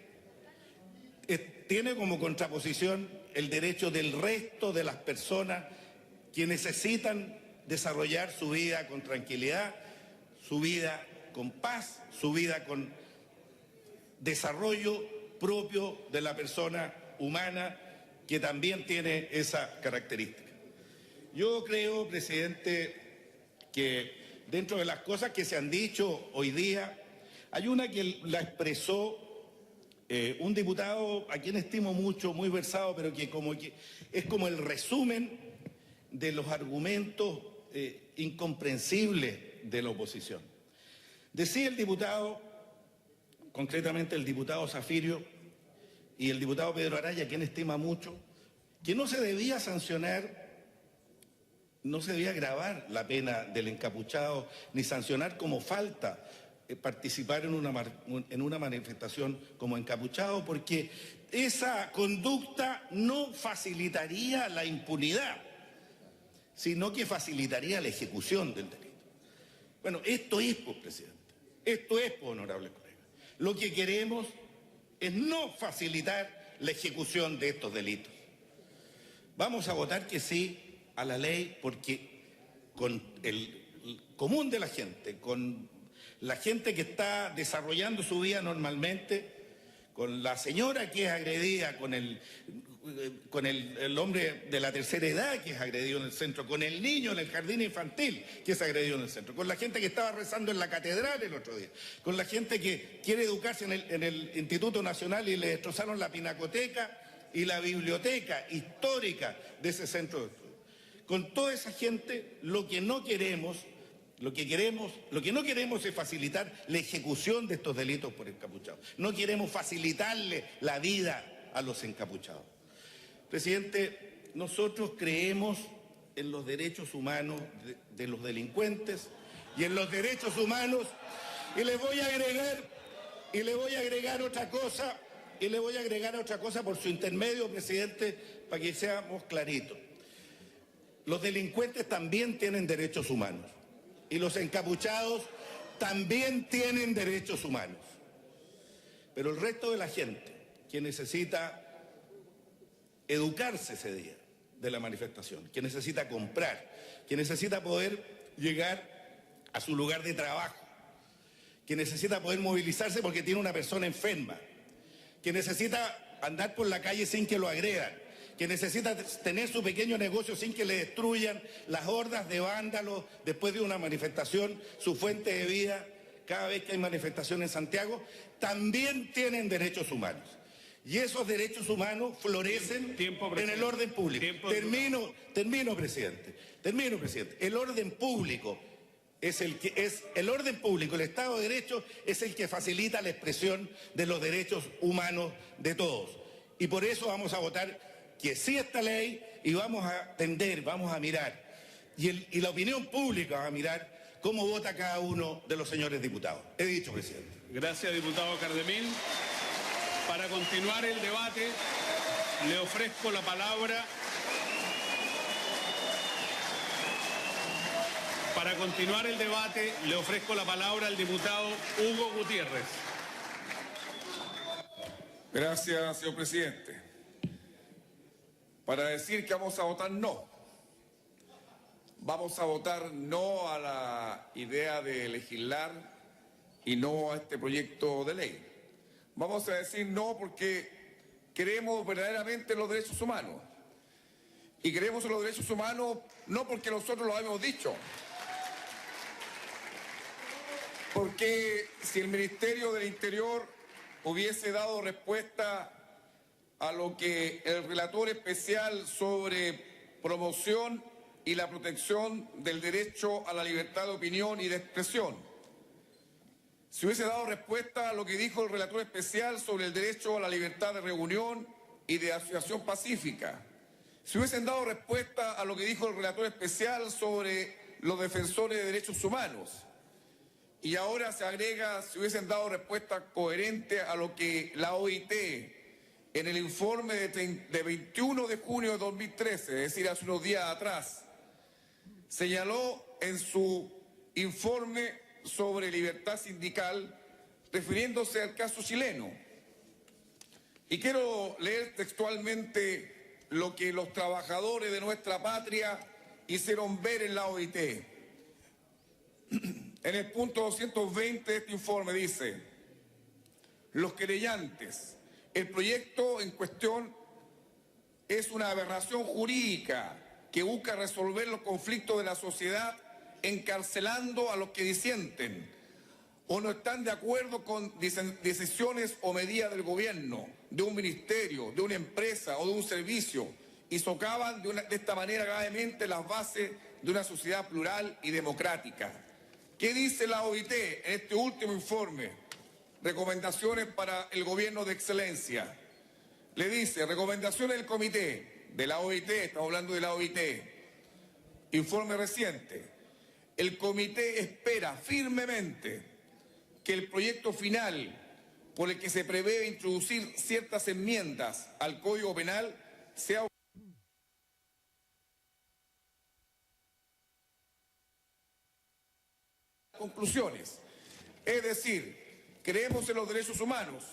tiene como contraposición el derecho del resto de las personas que necesitan desarrollar su vida con tranquilidad, su vida con paz, su vida con desarrollo propio de la persona humana que también tiene esa característica. Yo creo, presidente, que dentro de las cosas que se han dicho hoy día, hay una que la expresó un diputado a quien estimo mucho, muy versado, pero que es como el resumen de los argumentos incomprensibles de la oposición. Decía el diputado, concretamente el diputado Zafirio y el diputado Pedro Araya, a quien estima mucho, que no se debía sancionar, no se debía agravar la pena del encapuchado, ni sancionar como falta participar en una manifestación como encapuchado, porque esa conducta no facilitaría la impunidad, sino que facilitaría la ejecución del delito. Bueno, esto es, pues, presidente, esto es, pues, honorables colegas. Lo que queremos es no facilitar la ejecución de estos delitos. Vamos a votar que sí a la ley porque con el común de la gente, con la gente que está desarrollando su vida normalmente, con la señora que es agredida, con el hombre de la tercera edad que es agredido en el centro, con el niño en el jardín infantil que es agredido en el centro, con la gente que estaba rezando en la catedral el otro día, con la gente que quiere educarse en el Instituto Nacional y le destrozaron la pinacoteca y la biblioteca histórica de ese centro de estudio. Con toda esa gente, lo que no queremos es facilitar la ejecución de estos delitos por encapuchados. No queremos facilitarle la vida a los encapuchados. Presidente, nosotros creemos en los derechos humanos de los delincuentes y en los derechos humanos, y le voy a agregar otra cosa por su intermedio, presidente, para que seamos claritos. Los delincuentes también tienen derechos humanos. Y los encapuchados también tienen derechos humanos. Pero el resto de la gente que necesita educarse ese día de la manifestación, que necesita comprar, que necesita poder llegar a su lugar de trabajo, que necesita poder movilizarse porque tiene una persona enferma, que necesita andar por la calle sin que lo agredan, que necesita tener su pequeño negocio sin que le destruyan las hordas de vándalos después de una manifestación, su fuente de vida, cada vez que hay manifestación en Santiago, también tienen derechos humanos. Y esos derechos humanos florecen en el orden público. Termino, presidente. El orden público el orden público, el Estado de Derecho es el que facilita la expresión de los derechos humanos de todos. Y por eso vamos a votar que sí esta ley y vamos a mirar, y la opinión pública va a mirar cómo vota cada uno de los señores diputados. He dicho, presidente. Gracias, diputado Cardemil. Para continuar el debate, le ofrezco la palabra. Para continuar el debate, le ofrezco la palabra al diputado Hugo Gutiérrez. Gracias, señor presidente. Para decir que vamos a votar no. Vamos a votar no a la idea de legislar y no a este proyecto de ley. Vamos a decir no porque queremos verdaderamente los derechos humanos. Y queremos los derechos humanos no porque nosotros lo habíamos dicho. Porque si el Ministerio del Interior hubiese dado respuesta a lo que el relator especial sobre promoción y la protección del derecho a la libertad de opinión y de expresión, si hubiese dado respuesta a lo que dijo el relator especial sobre el derecho a la libertad de reunión y de asociación pacífica, si hubiesen dado respuesta a lo que dijo el relator especial sobre los defensores de derechos humanos, y ahora se agrega si hubiesen dado respuesta coherente a lo que la OIT en el informe de 21 de junio de 2013, es decir, hace unos días atrás, señaló en su informe sobre libertad sindical, refiriéndose al caso chileno. Y quiero leer textualmente lo que los trabajadores de nuestra patria hicieron ver en la OIT. En el punto 220 de este informe dice: los querellantes, el proyecto en cuestión es una aberración jurídica que busca resolver los conflictos de la sociedad encarcelando a los que disienten o no están de acuerdo con decisiones o medidas del gobierno, de un ministerio, de una empresa o de un servicio, y socavan de esta manera gravemente las bases de una sociedad plural y democrática. ¿Qué dice la OIT en este último informe? Recomendaciones para el gobierno de excelencia. Le dice: recomendaciones del comité de la OIT, estamos hablando de la OIT, informe reciente. El comité espera firmemente que el proyecto final por el que se prevé introducir ciertas enmiendas al Código Penal sea conclusiones. Es decir, creemos en los derechos humanos.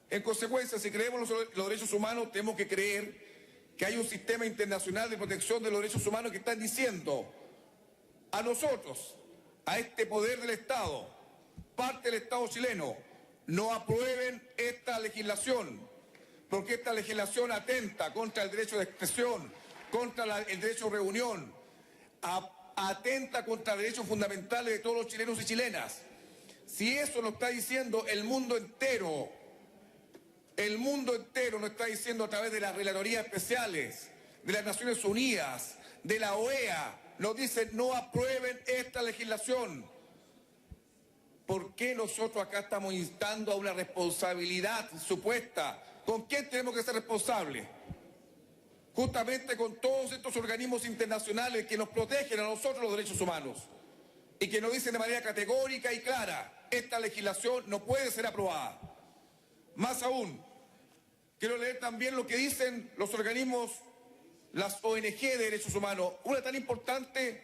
En consecuencia, si creemos en los derechos humanos, tenemos que creer que hay un sistema internacional de protección de los derechos humanos que están diciendo a nosotros, a este poder del Estado, parte del Estado chileno: no aprueben esta legislación, porque esta legislación atenta contra el derecho de expresión, contra el derecho de reunión, atenta contra derechos fundamentales de todos los chilenos y chilenas. Si eso lo está diciendo el mundo entero lo está diciendo a través de las relatorías especiales, de las Naciones Unidas, de la OEA, nos dicen: no aprueben esta legislación. ¿Por qué nosotros acá estamos instando a una responsabilidad supuesta? ¿Con quién tenemos que ser responsables? Justamente con todos estos organismos internacionales que nos protegen a nosotros los derechos humanos y que nos dicen de manera categórica y clara: esta legislación no puede ser aprobada. Más aún, quiero leer también lo que dicen los organismos, las ONG de derechos humanos, una tan importante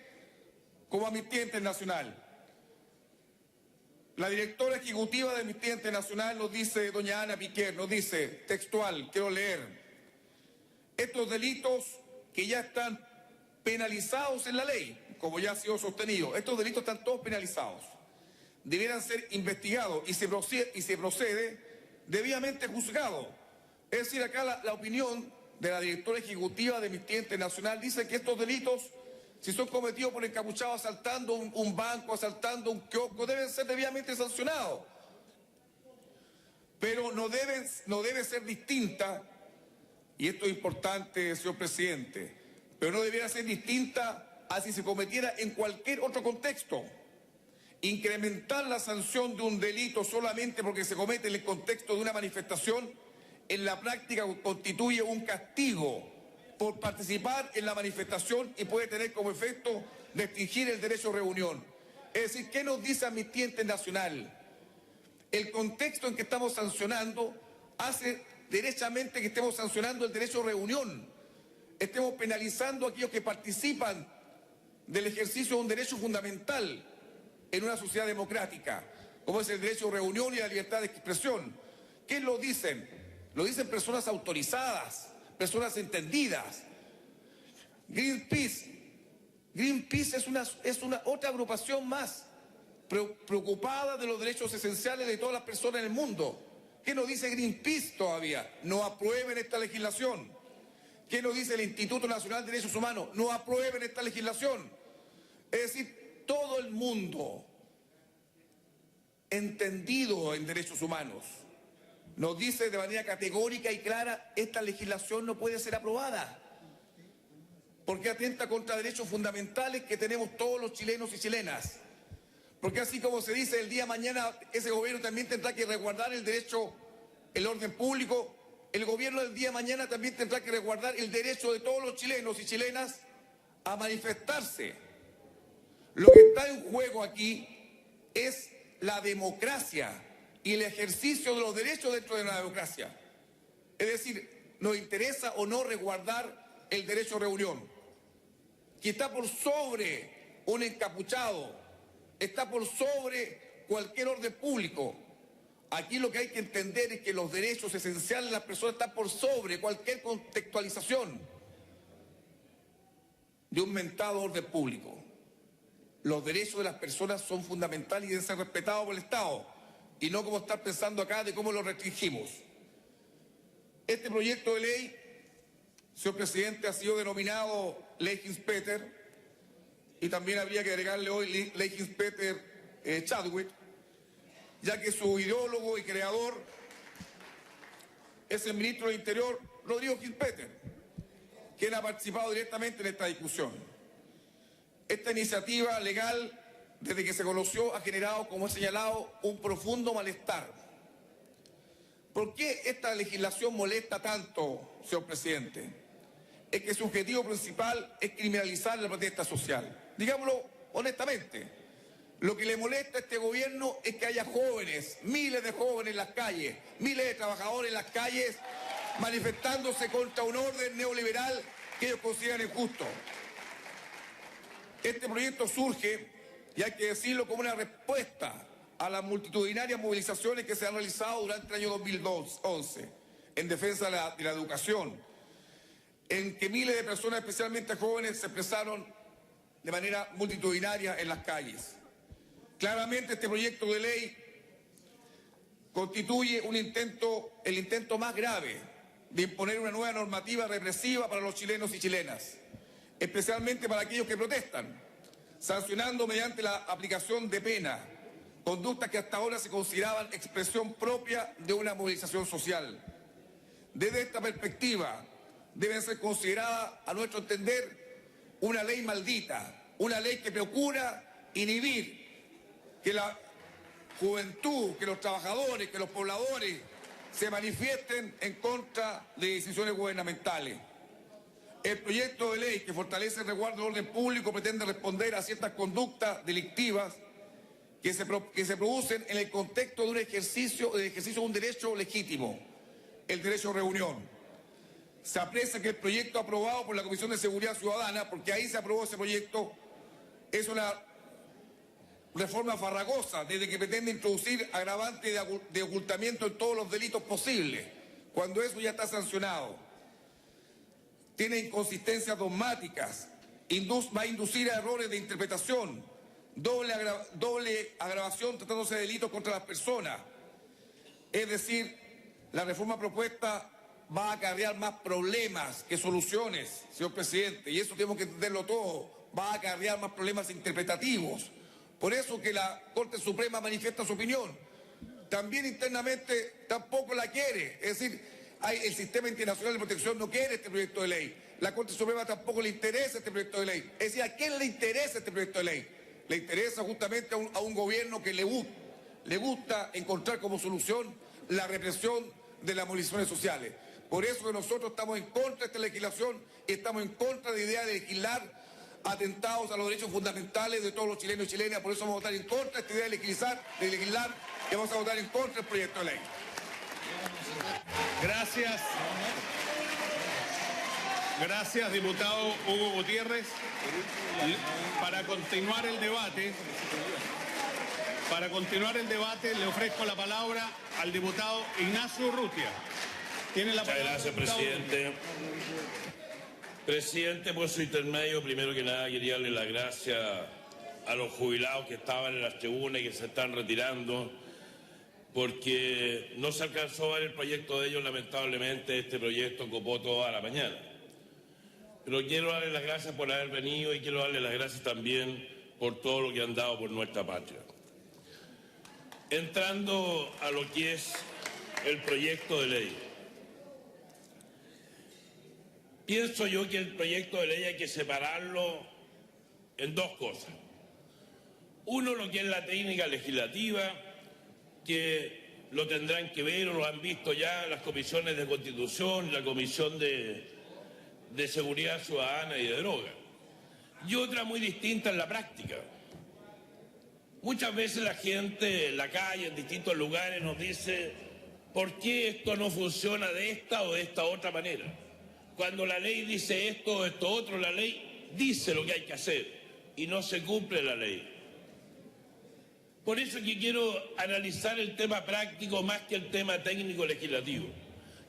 como Amnistía Internacional. La directora ejecutiva de Amnistía Internacional nos dice, doña Ana Piquer, nos dice, textual, quiero leer: estos delitos que ya están penalizados en la ley, como ya ha sido sostenido, estos delitos están todos penalizados, debieran ser investigados y se procede debidamente juzgado. Es decir, acá la opinión de la directora ejecutiva de Amnistía Internacional dice que estos delitos, si son cometidos por encapuchados asaltando un banco, asaltando un kiosco, deben ser debidamente sancionados. Pero no debe ser distinta, y esto es importante, señor presidente, pero no debiera ser distinta a si se cometiera en cualquier otro contexto. Incrementar la sanción de un delito solamente porque se comete en el contexto de una manifestación, en la práctica constituye un castigo por participar en la manifestación y puede tener como efecto restringir el derecho de reunión. Es decir, ¿qué nos dice Amnistía Internacional? El contexto en que estamos sancionando hace derechamente que estemos sancionando el derecho de reunión. Estemos penalizando a aquellos que participan del ejercicio de un derecho fundamental en una sociedad democrática, como es el derecho de reunión y la libertad de expresión. ¿Qué lo dicen? Lo dicen personas autorizadas, personas entendidas. Greenpeace es una otra agrupación más preocupada de los derechos esenciales de todas las personas en el mundo. ¿Qué nos dice Greenpeace todavía? No aprueben esta legislación. ¿Qué nos dice el Instituto Nacional de Derechos Humanos? No aprueben esta legislación. Es decir, todo el mundo entendido en derechos humanos nos dice de manera categórica y clara: esta legislación no puede ser aprobada porque atenta contra derechos fundamentales que tenemos todos los chilenos y chilenas. Porque así como se dice, el día de mañana ese gobierno también tendrá que resguardar el derecho, el orden público. El gobierno del día de mañana también tendrá que resguardar el derecho de todos los chilenos y chilenas a manifestarse. Lo que está en juego aquí es la democracia y el ejercicio de los derechos dentro de la democracia. Es decir, nos interesa o no resguardar el derecho de reunión, que está por sobre un encapuchado, está por sobre cualquier orden público. Aquí lo que hay que entender es que los derechos esenciales de las personas están por sobre cualquier contextualización. de un mentado orden público. Los derechos de las personas son fundamentales y deben ser respetados por el Estado, y no como estar pensando acá de cómo los restringimos. Este proyecto de ley, señor presidente, ha sido denominado Ley Hinz-Peter, y también habría que agregarle hoy Ley Hinz-Peter Chadwick, ya que su ideólogo y creador es el ministro del Interior, Rodrigo Hinz-Peter, quien ha participado directamente en esta discusión. Esta iniciativa legal, desde que se conoció, ha generado, como he señalado, un profundo malestar. ¿Por qué esta legislación molesta tanto, señor presidente? Es que su objetivo principal es criminalizar la protesta social. Digámoslo honestamente, lo que le molesta a este gobierno es que haya jóvenes, miles de jóvenes en las calles, miles de trabajadores en las calles, manifestándose contra un orden neoliberal que ellos consideran injusto. Este proyecto surge, y hay que decirlo, como una respuesta a las multitudinarias movilizaciones que se han realizado durante el año 2011 en defensa de la educación, en que miles de personas, especialmente jóvenes, se expresaron de manera multitudinaria en las calles. Claramente este proyecto de ley constituye el intento más grave de imponer una nueva normativa represiva para los chilenos y chilenas, especialmente para aquellos que protestan, sancionando mediante la aplicación de pena conductas que hasta ahora se consideraban expresión propia de una movilización social. Desde esta perspectiva, deben ser consideradas, a nuestro entender, una ley maldita, una ley que procura inhibir que la juventud, que los trabajadores, que los pobladores se manifiesten en contra de decisiones gubernamentales. El proyecto de ley que fortalece el resguardo del orden público pretende responder a ciertas conductas delictivas que se producen en el contexto de un ejercicio de un derecho legítimo, el derecho a reunión. Se aprecia que el proyecto aprobado por la Comisión de Seguridad Ciudadana, porque ahí se aprobó ese proyecto, es una reforma farragosa, desde que pretende introducir agravantes de ocultamiento en todos los delitos posibles, cuando eso ya está sancionado. Tiene inconsistencias dogmáticas, va a inducir a errores de interpretación, doble agravación tratándose de delitos contra las personas. Es decir, la reforma propuesta va a acarrear más problemas que soluciones, señor presidente, y eso tenemos que entenderlo todo. Va a acarrear más problemas interpretativos. Por eso que la Corte Suprema manifiesta su opinión. También internamente tampoco la quiere. Es decir, el Sistema Internacional de Protección no quiere este proyecto de ley. La Corte Suprema tampoco le interesa este proyecto de ley. Es decir, ¿a quién le interesa este proyecto de ley? Le interesa justamente a un gobierno que le gusta encontrar como solución la represión de las movilizaciones sociales. Por eso que nosotros estamos en contra de esta legislación y estamos en contra de la idea de legislar atentados a los derechos fundamentales de todos los chilenos y chilenas. Por eso vamos a votar en contra de esta idea de legislar y vamos a votar en contra del proyecto de ley. Gracias. Gracias, diputado Hugo Gutiérrez. Para continuar el debate, le ofrezco la palabra al diputado Ignacio Urrutia. Tiene la palabra. Muchas gracias, presidente. Presidente, por su intermedio, primero que nada quería darle las gracias a los jubilados que estaban en las tribunas y que se están retirando, porque no se alcanzó a ver el proyecto de ellos, lamentablemente este proyecto copó toda la mañana. Pero quiero darle las gracias por haber venido y quiero darle las gracias también por todo lo que han dado por nuestra patria. Entrando a lo que es el proyecto de ley. Pienso yo que el proyecto de ley hay que separarlo en dos cosas. Uno, lo que es la técnica legislativa, que lo tendrán que ver o lo han visto ya las comisiones de Constitución, la Comisión de Seguridad Ciudadana y de Drogas. Y otra muy distinta en la práctica. Muchas veces la gente en la calle, en distintos lugares, nos dice ¿por qué esto no funciona de esta o de esta otra manera? Cuando la ley dice esto o esto otro, la ley dice lo que hay que hacer y no se cumple la ley. Por eso que quiero analizar el tema práctico más que el tema técnico legislativo.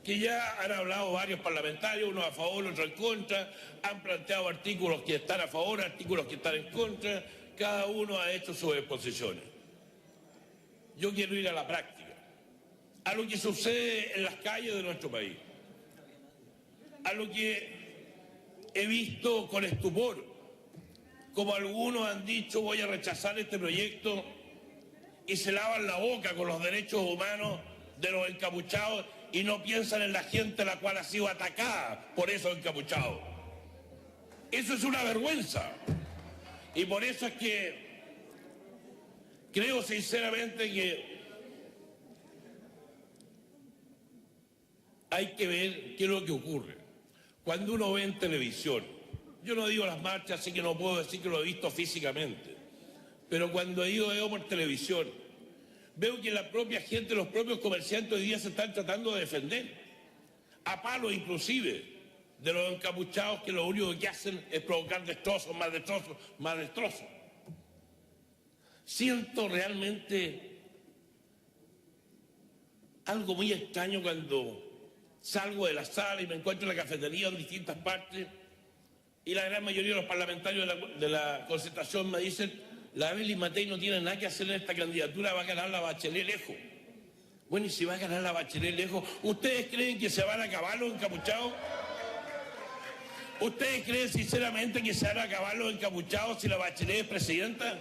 que ya han hablado varios parlamentarios, unos a favor, otros en contra, han planteado artículos que están a favor, artículos que están en contra, cada uno ha hecho sus exposiciones. Yo quiero ir a la práctica, a lo que sucede en las calles de nuestro país, a lo que he visto con estupor, como algunos han dicho voy a rechazar este proyecto y se lavan la boca con los derechos humanos de los encapuchados y no piensan en la gente la cual ha sido atacada por esos encapuchados. Eso es una vergüenza. Y por eso es que creo sinceramente que hay que ver qué es lo que ocurre. Cuando uno ve en televisión, yo no digo las marchas, así que no puedo decir que lo he visto físicamente, pero cuando veo por televisión, veo que la propia gente, los propios comerciantes hoy día se están tratando de defender, a palos inclusive, de los encapuchados que lo único que hacen es provocar destrozos, más destrozos, más destrozos. Siento realmente algo muy extraño cuando salgo de la sala y me encuentro en la cafetería en distintas partes y la gran mayoría de los parlamentarios de la Concertación me dicen: la Evelyn Matei no tiene nada que hacer en esta candidatura, va a ganar la Bachelet lejos. Bueno, y si va a ganar la Bachelet lejos, ¿ustedes creen que se van a acabar los encapuchados? ¿Ustedes creen sinceramente que se van a acabar los encapuchados si la Bachelet es presidenta?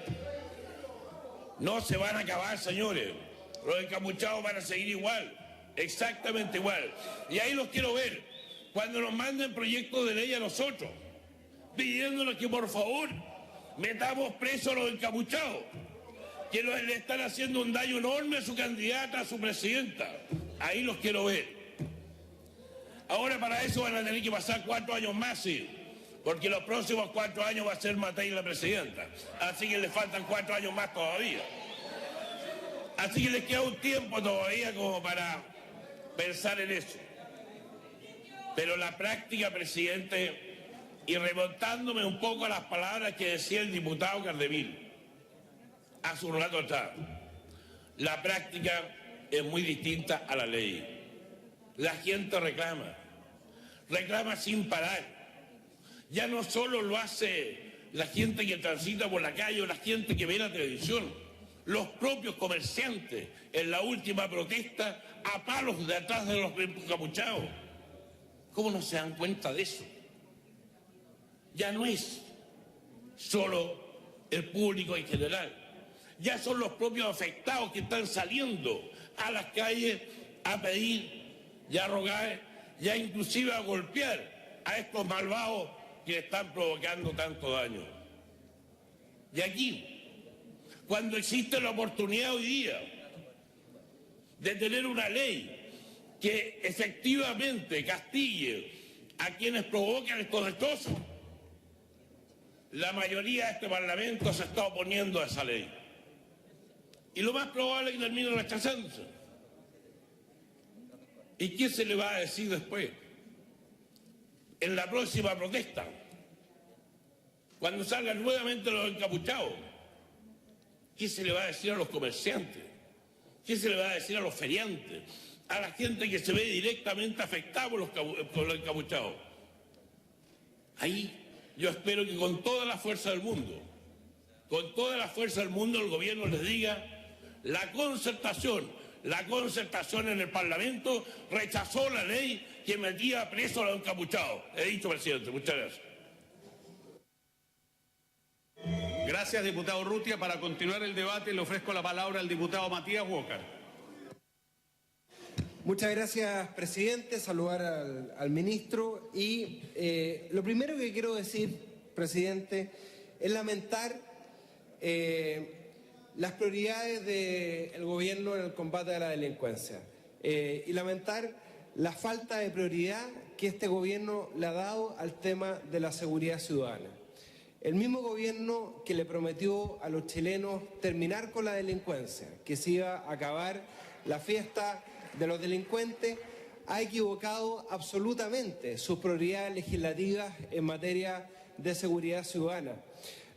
No se van a acabar, señores. Los encapuchados van a seguir igual, exactamente igual. Y ahí los quiero ver, cuando nos manden proyectos de ley a nosotros, pidiéndonos que por favor metamos presos a los encapuchados, que le están haciendo un daño enorme a su candidata, a su presidenta. Ahí los quiero ver. Ahora para eso van a tener que pasar 4 años más, sí, porque los próximos 4 años va a ser Matei la presidenta. Así que le faltan 4 años más todavía. Así que les queda un tiempo todavía como para pensar en eso. Pero la práctica, presidente, y remontándome un poco a las palabras que decía el diputado Cardemil hace un rato atrás, la práctica es muy distinta a la ley. La gente reclama sin parar. Ya no solo lo hace la gente que transita por la calle o la gente que ve la televisión, los propios comerciantes en la última protesta a palos de atrás de los encapuchados. ¿Cómo no se dan cuenta de eso? Ya no es solo el público en general, ya son los propios afectados que están saliendo a las calles a pedir y a rogar, ya inclusive a golpear a estos malvados que le están provocando tanto daño. Y aquí, cuando existe la oportunidad hoy día de tener una ley que efectivamente castigue a quienes provocan estos destrozos, la mayoría de este Parlamento se está oponiendo a esa ley. Y lo más probable es que termine rechazándose. ¿Y qué se le va a decir después? En la próxima protesta, cuando salgan nuevamente los encapuchados, ¿qué se le va a decir a los comerciantes? ¿Qué se le va a decir a los feriantes? A la gente que se ve directamente afectada por los encapuchados. Ahí yo espero que con toda la fuerza del mundo, el gobierno les diga: la concertación en el Parlamento rechazó la ley que metía preso a los encapuchados. He dicho, presidente. Muchas gracias. Gracias, diputado Urrutia. Para continuar el debate le ofrezco la palabra al diputado Matías Walker. Muchas gracias, presidente. Saludar al ministro. Y lo primero que quiero decir, presidente, es lamentar las prioridades del gobierno en el combate a la delincuencia y lamentar la falta de prioridad que este gobierno le ha dado al tema de la seguridad ciudadana. El mismo gobierno que le prometió a los chilenos terminar con la delincuencia, que se iba a acabar la fiesta de los delincuentes, ha equivocado absolutamente sus prioridades legislativas en materia de seguridad ciudadana.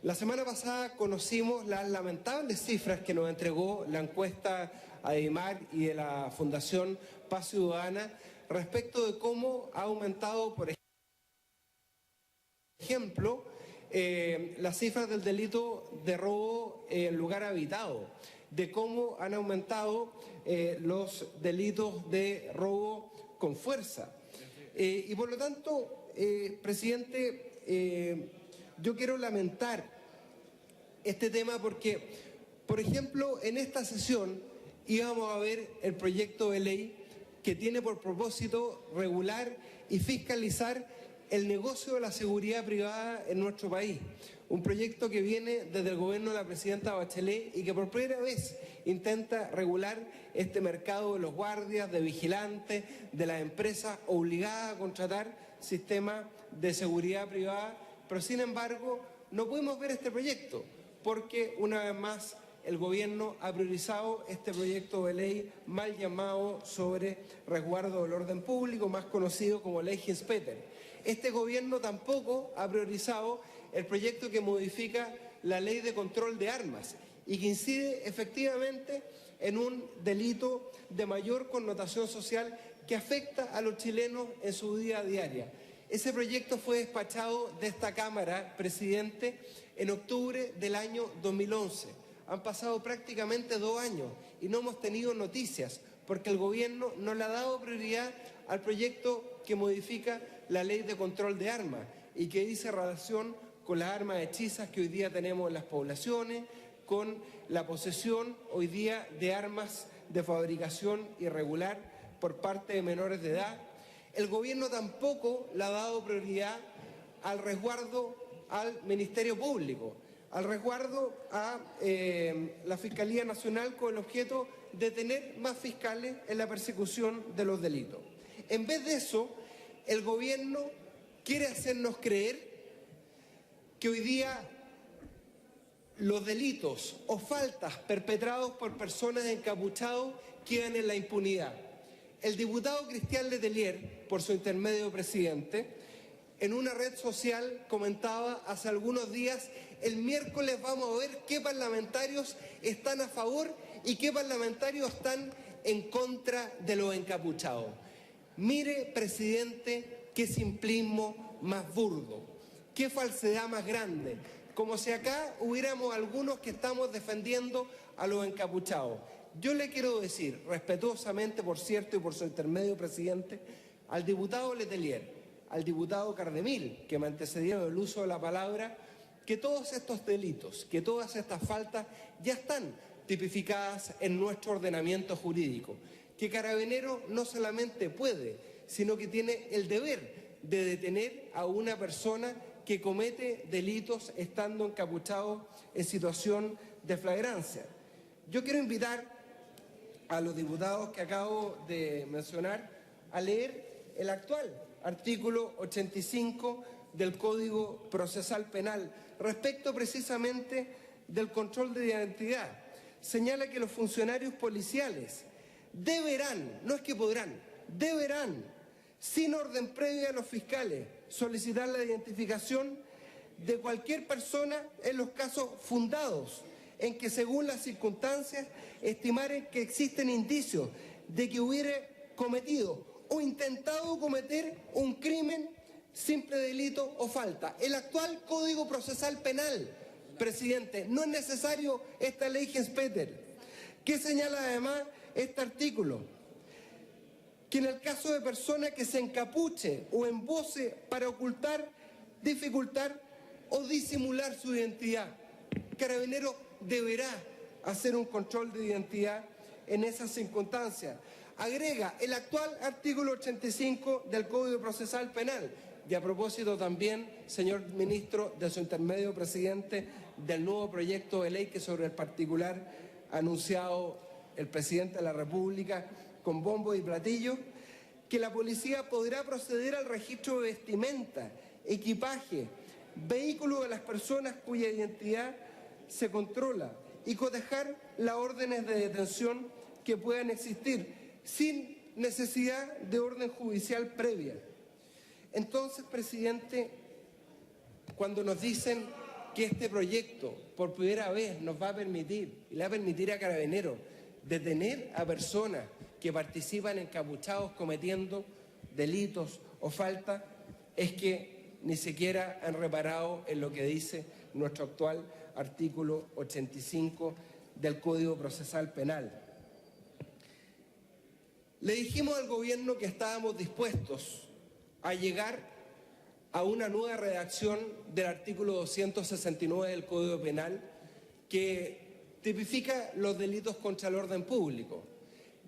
La semana pasada conocimos las lamentables cifras que nos entregó la encuesta ADIMAR y de la Fundación Paz Ciudadana respecto de cómo ha aumentado, por ejemplo, las cifras del delito de robo en lugar habitado, de cómo han aumentado los delitos de robo con fuerza. Y por lo tanto, presidente, yo quiero lamentar este tema porque, por ejemplo, en esta sesión íbamos a ver el proyecto de ley que tiene por propósito regular y fiscalizar el negocio de la seguridad privada en nuestro país. Un proyecto que viene desde el gobierno de la presidenta Bachelet y que por primera vez intenta regular este mercado de los guardias, de vigilantes, de las empresas obligadas a contratar sistemas de seguridad privada. Pero sin embargo, no podemos ver este proyecto porque una vez más el gobierno ha priorizado este proyecto de ley mal llamado sobre resguardo del orden público, más conocido como ley Hinspeter. Este gobierno tampoco ha priorizado el proyecto que modifica la ley de control de armas y que incide efectivamente en un delito de mayor connotación social que afecta a los chilenos en su vida diaria. Ese proyecto fue despachado de esta Cámara, presidente, en octubre del año 2011. Han pasado prácticamente 2 años y no hemos tenido noticias porque el gobierno no le ha dado prioridad al proyecto que modifica la ley de control de armas y que dice relación con las armas hechizas que hoy día tenemos en las poblaciones, con la posesión hoy día de armas de fabricación irregular por parte de menores de edad. El gobierno tampoco le ha dado prioridad al resguardo al Ministerio Público, al resguardo a la Fiscalía Nacional con el objeto de tener más fiscales en la persecución de los delitos. En vez de eso, el gobierno quiere hacernos creer que hoy día los delitos o faltas perpetrados por personas encapuchadas quedan en la impunidad. El diputado Cristian Letelier, por su intermedio presidente, en una red social comentaba hace algunos días: el miércoles vamos a ver qué parlamentarios están a favor y qué parlamentarios están en contra de los encapuchados. Mire, presidente, qué simplismo más burdo, qué falsedad más grande, como si acá hubiéramos algunos que estamos defendiendo a los encapuchados. Yo le quiero decir, respetuosamente, por cierto, y por su intermedio, presidente, al diputado Letelier, al diputado Cardemil, que me antecedieron el uso de la palabra, que todos estos delitos, que todas estas faltas ya están tipificadas en nuestro ordenamiento jurídico, que Carabineros no solamente puede, sino que tiene el deber de detener a una persona que comete delitos estando encapuchado en situación de flagrancia. Yo quiero invitar a los diputados que acabo de mencionar a leer el actual artículo 85 del Código Procesal Penal respecto precisamente del control de identidad. Señala que los funcionarios policiales deberán, no es que podrán, deberán, sin orden previo a los fiscales, solicitar la identificación de cualquier persona en los casos fundados en que, según las circunstancias, estimaren que existen indicios de que hubiere cometido o intentado cometer un crimen, simple delito o falta. El actual Código Procesal Penal, presidente, no es necesario esta ley Hinspeter. ¿Qué señala además este artículo? Que en el caso de persona que se encapuche o embose para ocultar, dificultar o disimular su identidad, Carabineros deberá hacer un control de identidad en esas circunstancias. Agrega el actual artículo 85 del Código Procesal Penal. Y a propósito también, señor ministro, de su intermedio presidente, del nuevo proyecto de ley que sobre el particular ha anunciado el presidente de la República con bombo y platillo, que la policía podrá proceder al registro de vestimenta, equipaje, vehículo de las personas cuya identidad se controla y cotejar las órdenes de detención que puedan existir sin necesidad de orden judicial previa. Entonces, presidente, cuando nos dicen que este proyecto por primera vez nos va a permitir, y le va a permitir a Carabineros, detener a personas que participan encapuchados cometiendo delitos o faltas, es que ni siquiera han reparado en lo que dice nuestro actual artículo 85 del Código Procesal Penal. Le dijimos al gobierno que estábamos dispuestos a llegar a una nueva redacción del artículo 269 del Código Penal que tipifica los delitos contra el orden público.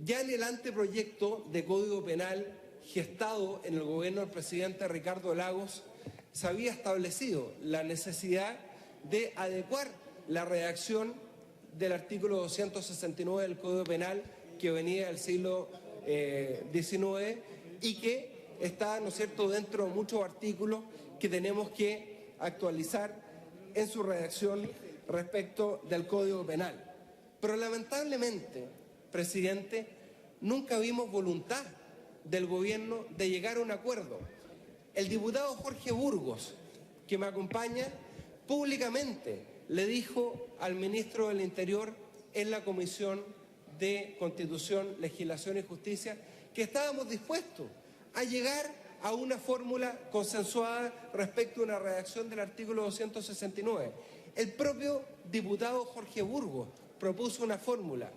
Ya en el anteproyecto de Código Penal gestado en el gobierno del presidente Ricardo Lagos se había establecido la necesidad de adecuar la redacción del artículo 269 del Código Penal que venía del siglo XIX y que está, ¿no es cierto?, dentro de muchos artículos que tenemos que actualizar en su redacción respecto del Código Penal. Pero lamentablemente, presidente, nunca vimos voluntad del gobierno de llegar a un acuerdo. El diputado Jorge Burgos, que me acompaña, públicamente le dijo al ministro del Interior en la Comisión de Constitución, Legislación y Justicia que estábamos dispuestos a llegar a una fórmula consensuada respecto a una redacción del artículo 269. El propio diputado Jorge Burgos propuso una fórmula,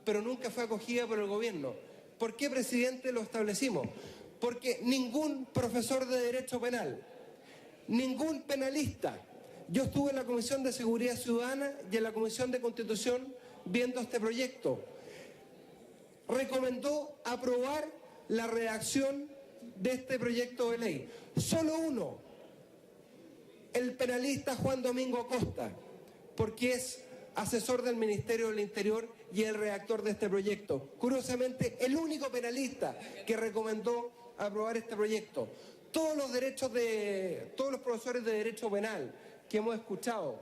pero nunca fue acogida por el gobierno. ¿Por qué, presidente, lo establecimos? Porque ningún profesor de Derecho Penal, ningún penalista, yo estuve en la Comisión de Seguridad Ciudadana y en la Comisión de Constitución viendo este proyecto, recomendó aprobar la redacción de este proyecto de ley. Solo uno, el penalista Juan Domingo Acosta, porque es asesor del Ministerio del Interior y el redactor de este proyecto. Curiosamente, el único penalista que recomendó aprobar este proyecto. Todos los profesores de Derecho Penal que hemos escuchado,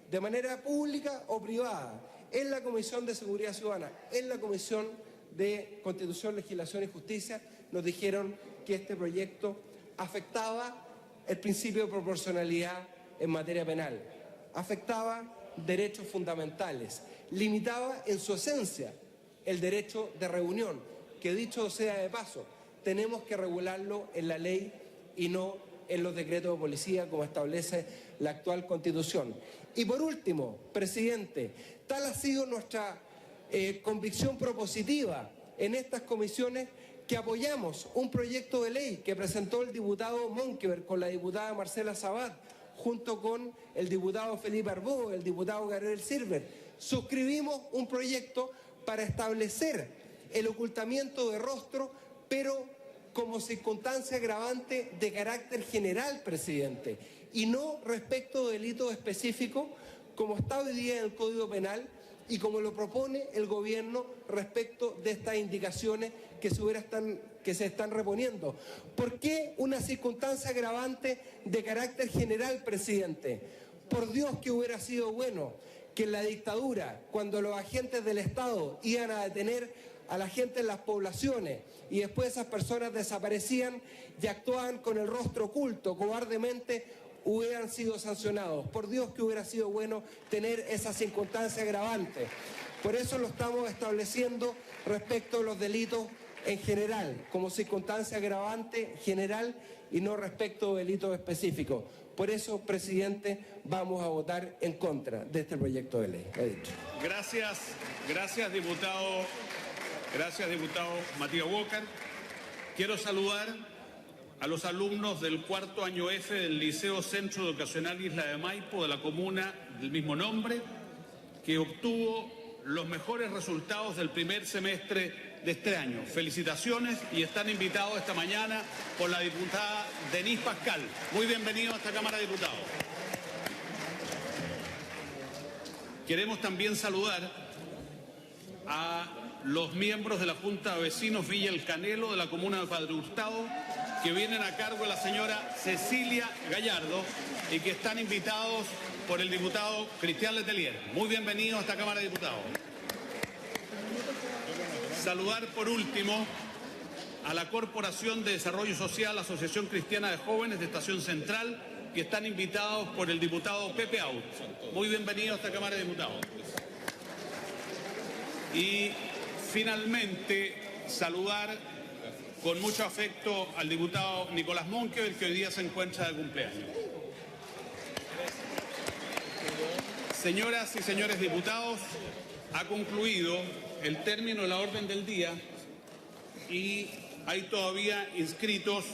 de manera pública o privada, en la Comisión de Seguridad Ciudadana, en la Comisión de Constitución, Legislación y Justicia, nos dijeron que este proyecto afectaba el principio de proporcionalidad en materia penal, afectaba derechos fundamentales, limitaba en su esencia el derecho de reunión, que dicho sea de paso, tenemos que regularlo en la ley y no en los decretos de policía como establece la actual Constitución. Y por último, presidente, tal ha sido nuestra convicción propositiva en estas comisiones que apoyamos un proyecto de ley que presentó el diputado Monkeberg con la diputada Marcela Sabat, junto con el diputado Felipe Arbó, el diputado Gabriel Silver. Suscribimos un proyecto para establecer el ocultamiento de rostro, pero como circunstancia agravante de carácter general, presidente, y no respecto de delitos específicos, como está hoy día en el Código Penal y como lo propone el gobierno respecto de estas indicaciones que se están reponiendo. ¿Por qué una circunstancia agravante de carácter general, presidente? Por Dios que hubiera sido bueno que en la dictadura, cuando los agentes del Estado iban a detener a la gente en las poblaciones y después esas personas desaparecían y actuaban con el rostro oculto, cobardemente, hubieran sido sancionados. Por Dios que hubiera sido bueno tener esa circunstancia agravante. Por eso lo estamos estableciendo respecto a los delitos en general, como circunstancia agravante general y no respecto de delitos específicos. Por eso, presidente, vamos a votar en contra de este proyecto de ley. He dicho. Gracias, diputado Matías Walker. Quiero saludar a los alumnos del cuarto año F del Liceo Centro Educacional Isla de Maipo de la comuna del mismo nombre, que obtuvo los mejores resultados del primer semestre de este año. Felicitaciones y están invitados esta mañana por la diputada Denise Pascal. Muy bienvenidos a esta Cámara de Diputados. Queremos también saludar a los miembros de la Junta de Vecinos Villa El Canelo de la comuna de Padre Hurtado, que vienen a cargo de la señora Cecilia Gallardo y que están invitados por el diputado Cristian Letelier. Muy bienvenidos a esta Cámara de Diputados. Saludar por último a la Corporación de Desarrollo Social, Asociación Cristiana de Jóvenes de Estación Central, que están invitados por el diputado Pepe Aut. Muy bienvenidos a esta Cámara de Diputados. Y finalmente saludar con mucho afecto al diputado Nicolás Monkeberg, que hoy día se encuentra de cumpleaños. Señoras y señores diputados, ha concluido el término de la orden del día y hay todavía inscritos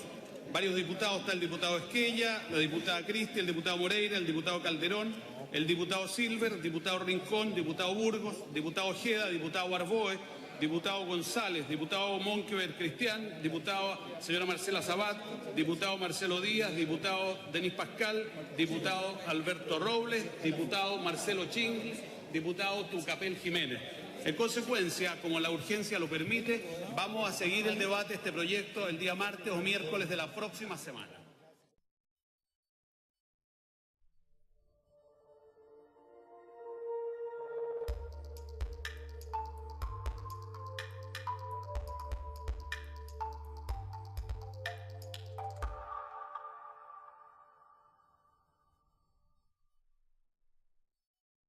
varios diputados. Está el diputado Esquella, la diputada Cristi, el diputado Moreira, el diputado Calderón, el diputado Silver, diputado Rincón, diputado Burgos, diputado Ojeda, diputado Barboe, diputado González, diputado Monkeberg Cristian, diputada señora Marcela Sabat, diputado Marcelo Díaz, diputado Denis Pascal, diputado Alberto Robles, diputado Marcelo Ching, diputado Tucapel Jiménez. En consecuencia, como la urgencia lo permite, vamos a seguir el debate de este proyecto el día martes o miércoles de la próxima semana.